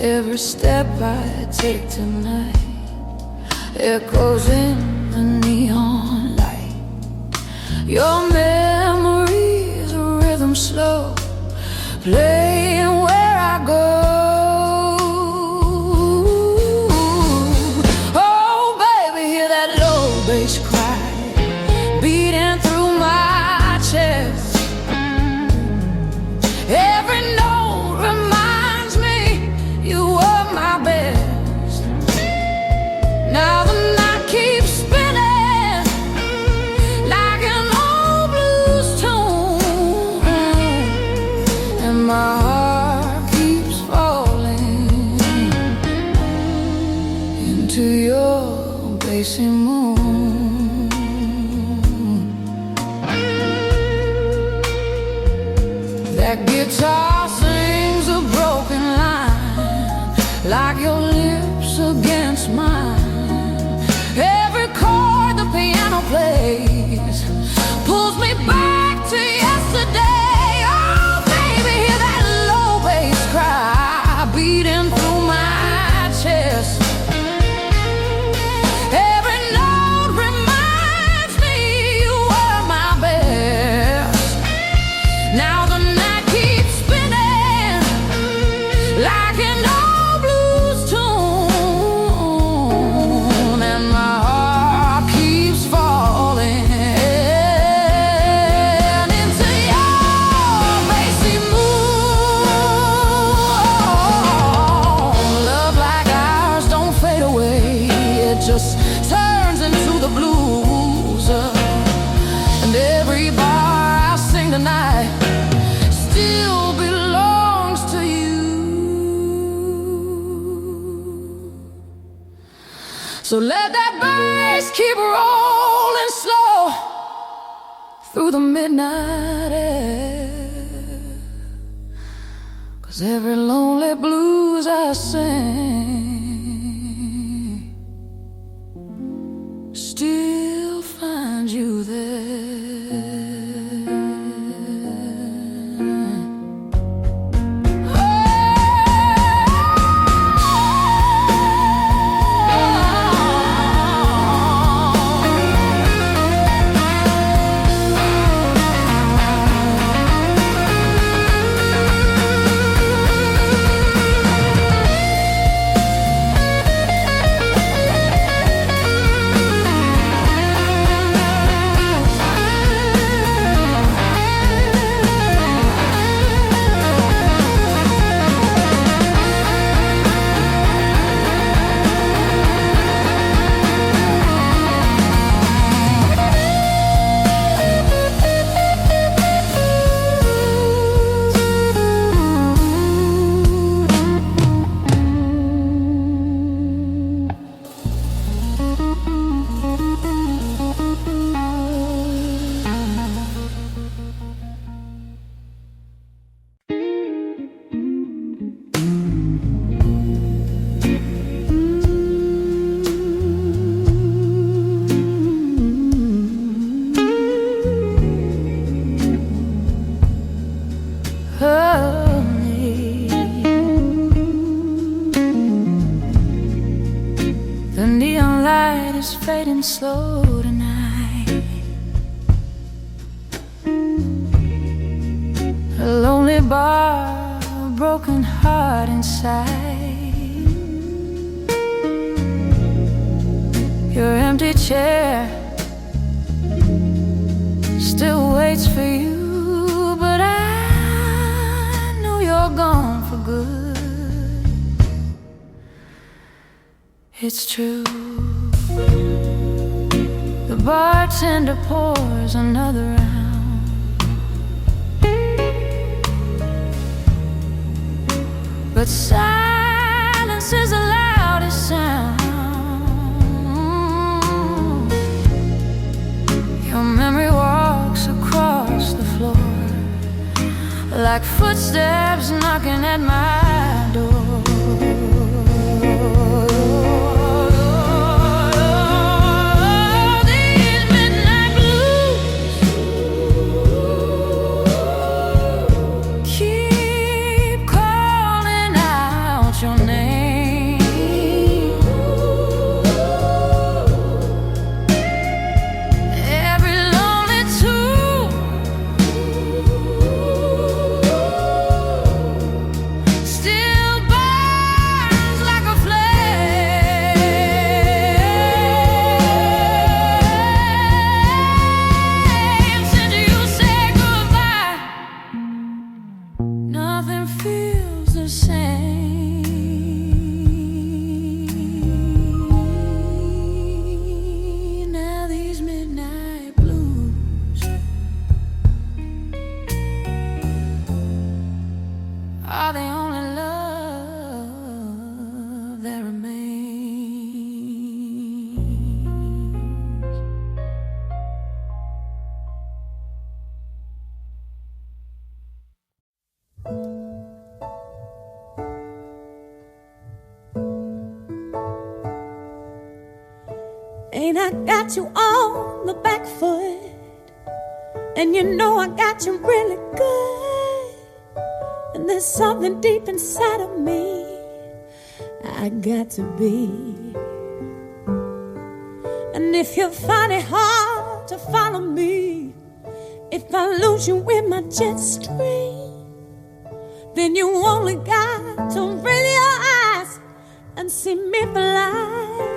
Every step I take tonight echoes in the neon light. Your memories, a rhythm slow, playing where I go. Oh baby, hear that low bass cry beating through my chest. Every note reminds me you were my best. Now the night keeps spinning like an old blues tune, and my heart keeps falling into your bassy moon. That guitar sings a broken line, like your lips against mine. Every chord the piano plays pulls me back to yesterday. Oh baby, hear that low bass cry beating through my chest. Every note reminds me you were my best. Now the night keeps spinning like an old blues tune, and my heart keeps falling into your bassy moon. Love like ours don't fade away, it just turns into the blues. And every bar I sing tonight still belongs to you. So let that bass keep rolling slow through the midnight air, 'cause every lonely blues I sing still finds you there. The neon light is fading slow tonight. A lonely bar, a broken heart inside. Your empty chair still waits for you, but I know you're gone for good. It's true. The bartender pours another round. But silence is the loudest sound. Your memory walks across the floor like footsteps knocking at my door. Keep calling out your name. I got you on the back foot, and you know I got you really good. And there's something deep inside of me I got to be. And if you find it hard to follow me, if I lose you in my jet stream, then you only got to raise your eyes and see me fly.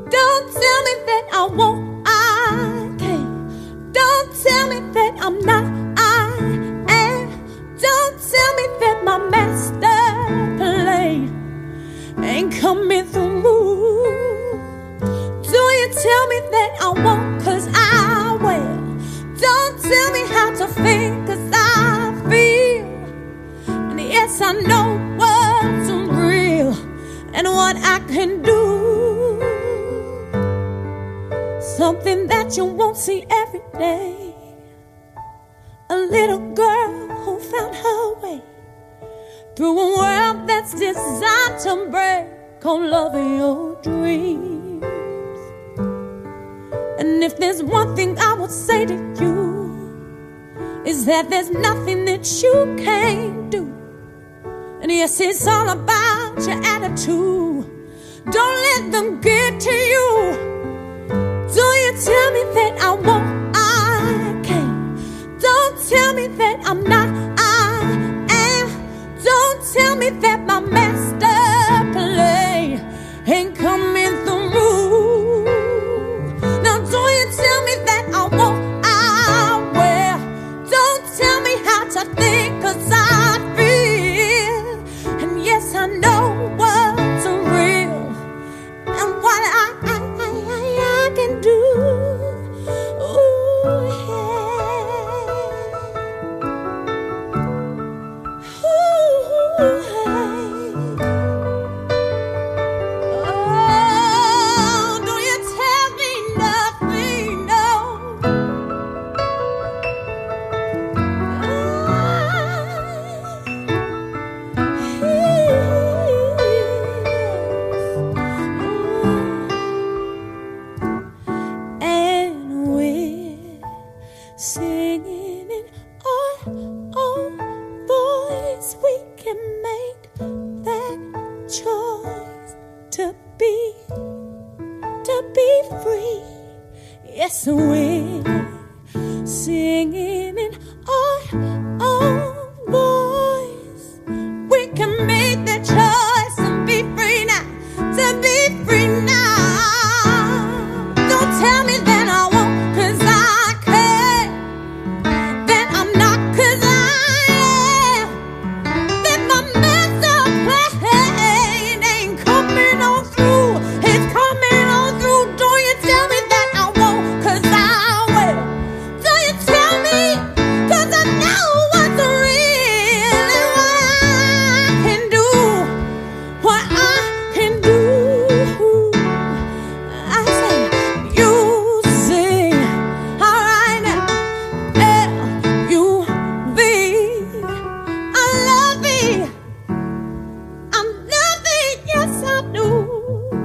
Don't tell me that I won't, I can't. Don't tell me that I'm not, I am. Don't tell me that my master plan ain't coming through. Do you tell me that I won't, 'cause I will. Don't tell me how to feel, 'cause I feel. And yes, I know what's real and what I can do. Something that you won't see every day. A little girl who found her way through a world that's designed to break on love your dreams. And if there's one thing I would say to you, is that there's nothing that you can't do. And yes, it's all about your attitude. Don't let them get to you. Do you tell me that I won't, I can't. Don't tell me that I'm not, I am. Don't tell me that my master plan ain't coming through. Now do you tell me that I won't, I will. Don't tell me how to think, 'cause I feel. And yes, I know what's real and what I can do. Ooh, yeah. Ooh, hey. Oh, don't you tell me nothing, no. And we're singing in our own voice. We can make that choice to be free. Yes, we're singing in our own voice. We can make that choice and be free now, to be free now. Don't tell me that I won't, 'cause I can't. That I'm not, 'cause I am. That my master plan ain't coming on through. It's coming on through. Don't you tell me that I won't, 'cause I will. Do you tell me, 'cause I know what's real and what I can do. What I can do. I say, you sing, all right now. L-U-V. I love it. I'm nothing, yes I do.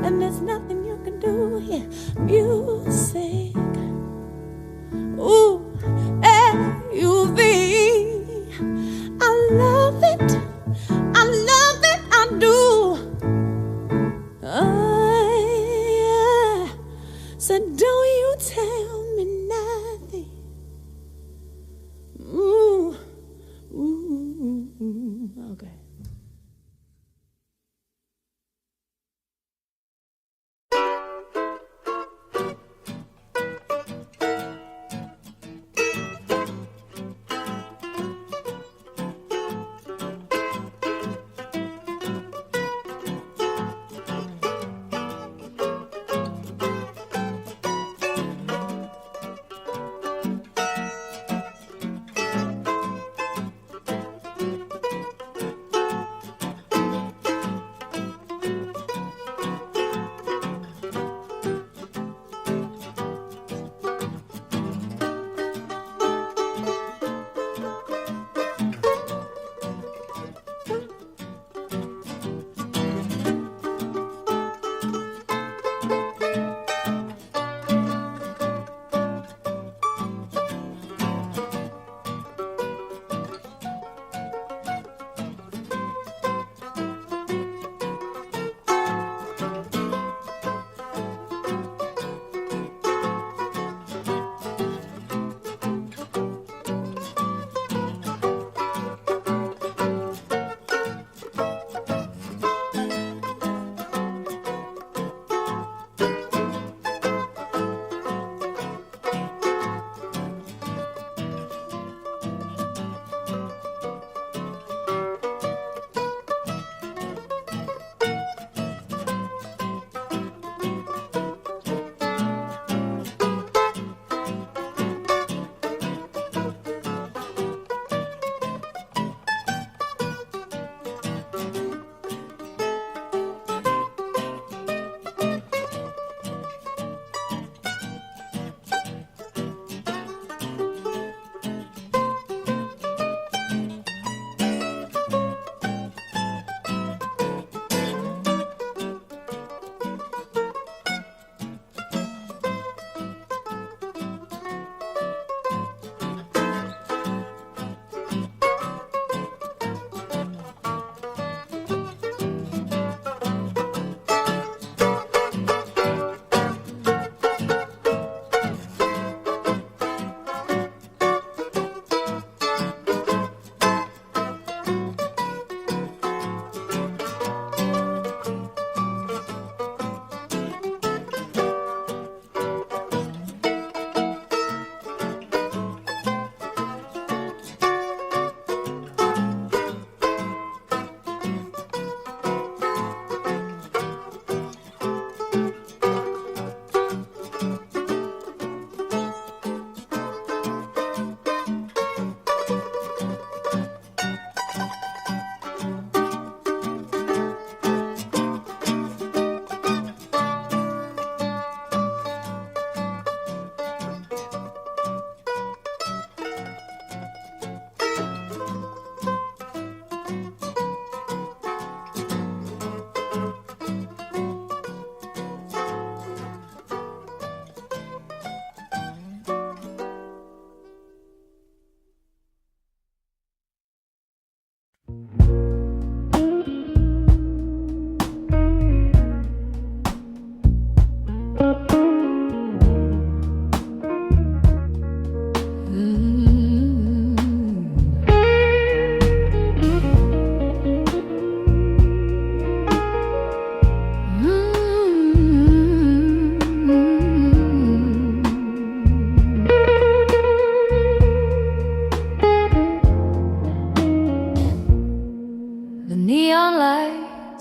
And there's nothing you can do here. Music. Ooh, L-U-V. I love it. I love it, I do. Yeah. So don't you tell me nothing. Ooh, ooh, okay.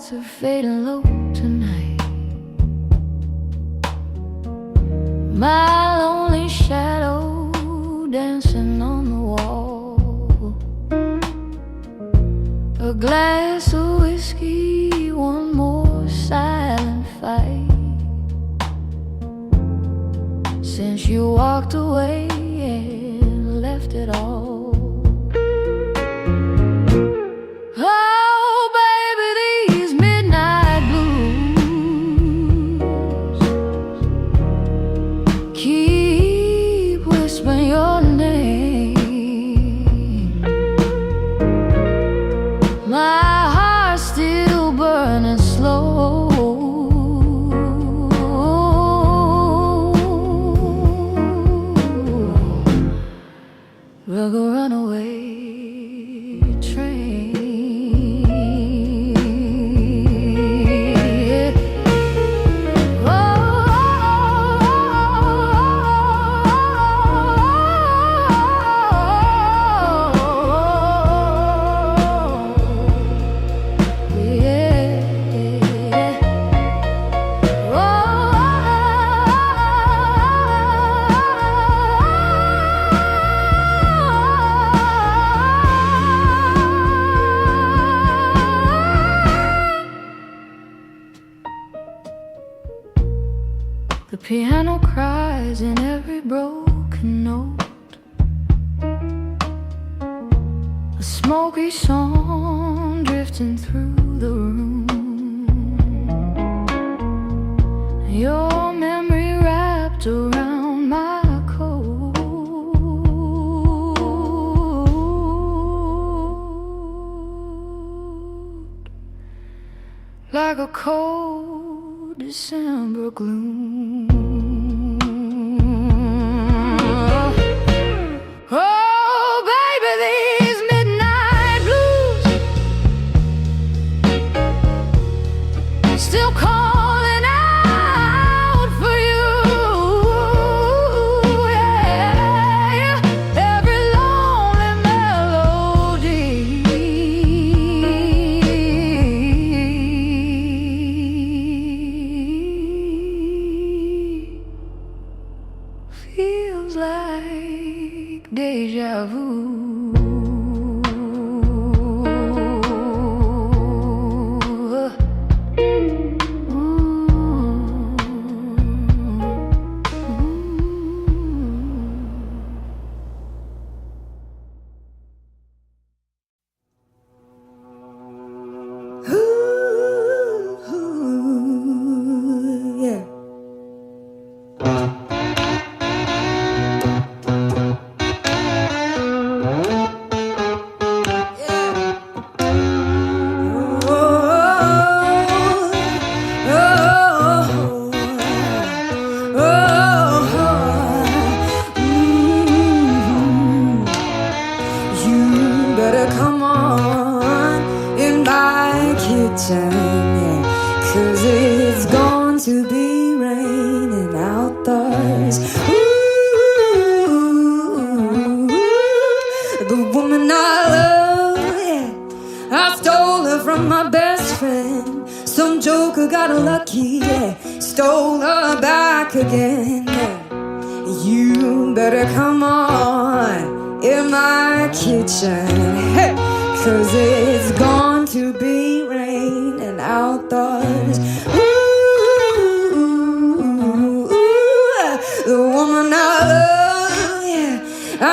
lights are fading low tonight. My lonely shadow dancing on the wall. A glass of whiskey, one more silent fight. Since you walked away and left it all. Oh, baby, these midnight blues keep whispering your name. My heart's still burning slow. Like a runaway train. The piano cries in every broken note. A smoky song drifting through the room. Your memory wrapped around my coat. Like a cold December gloom. Oh, baby, these midnight blues still calling out for you. Yeah, every lonely melody feels like deja vu. Yeah. You better come on in my kitchen, yeah, 'cause it's going to be raining outdoors. Ooh, the woman I love, yeah, I stole her from my best friend. Some joker got lucky, yeah, stole her back again. Yeah. You better come on in my kitchen, hey, 'cause it's going to be raining outdoors. Ooh, the woman I love, yeah,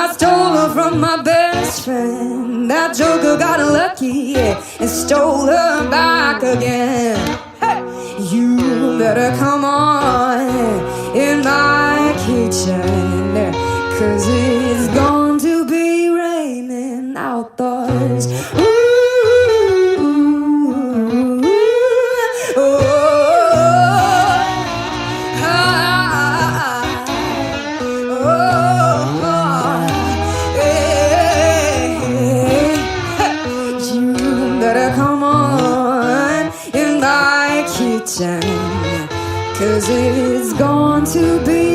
I stole her from my best friend. That joker got lucky, yeah, and stole her back again. Hey, you better come on in my kitchen, 'cause it's going to be raining outdoors. Ooh, oh, you better come on in my kitchen, 'cause it's going to be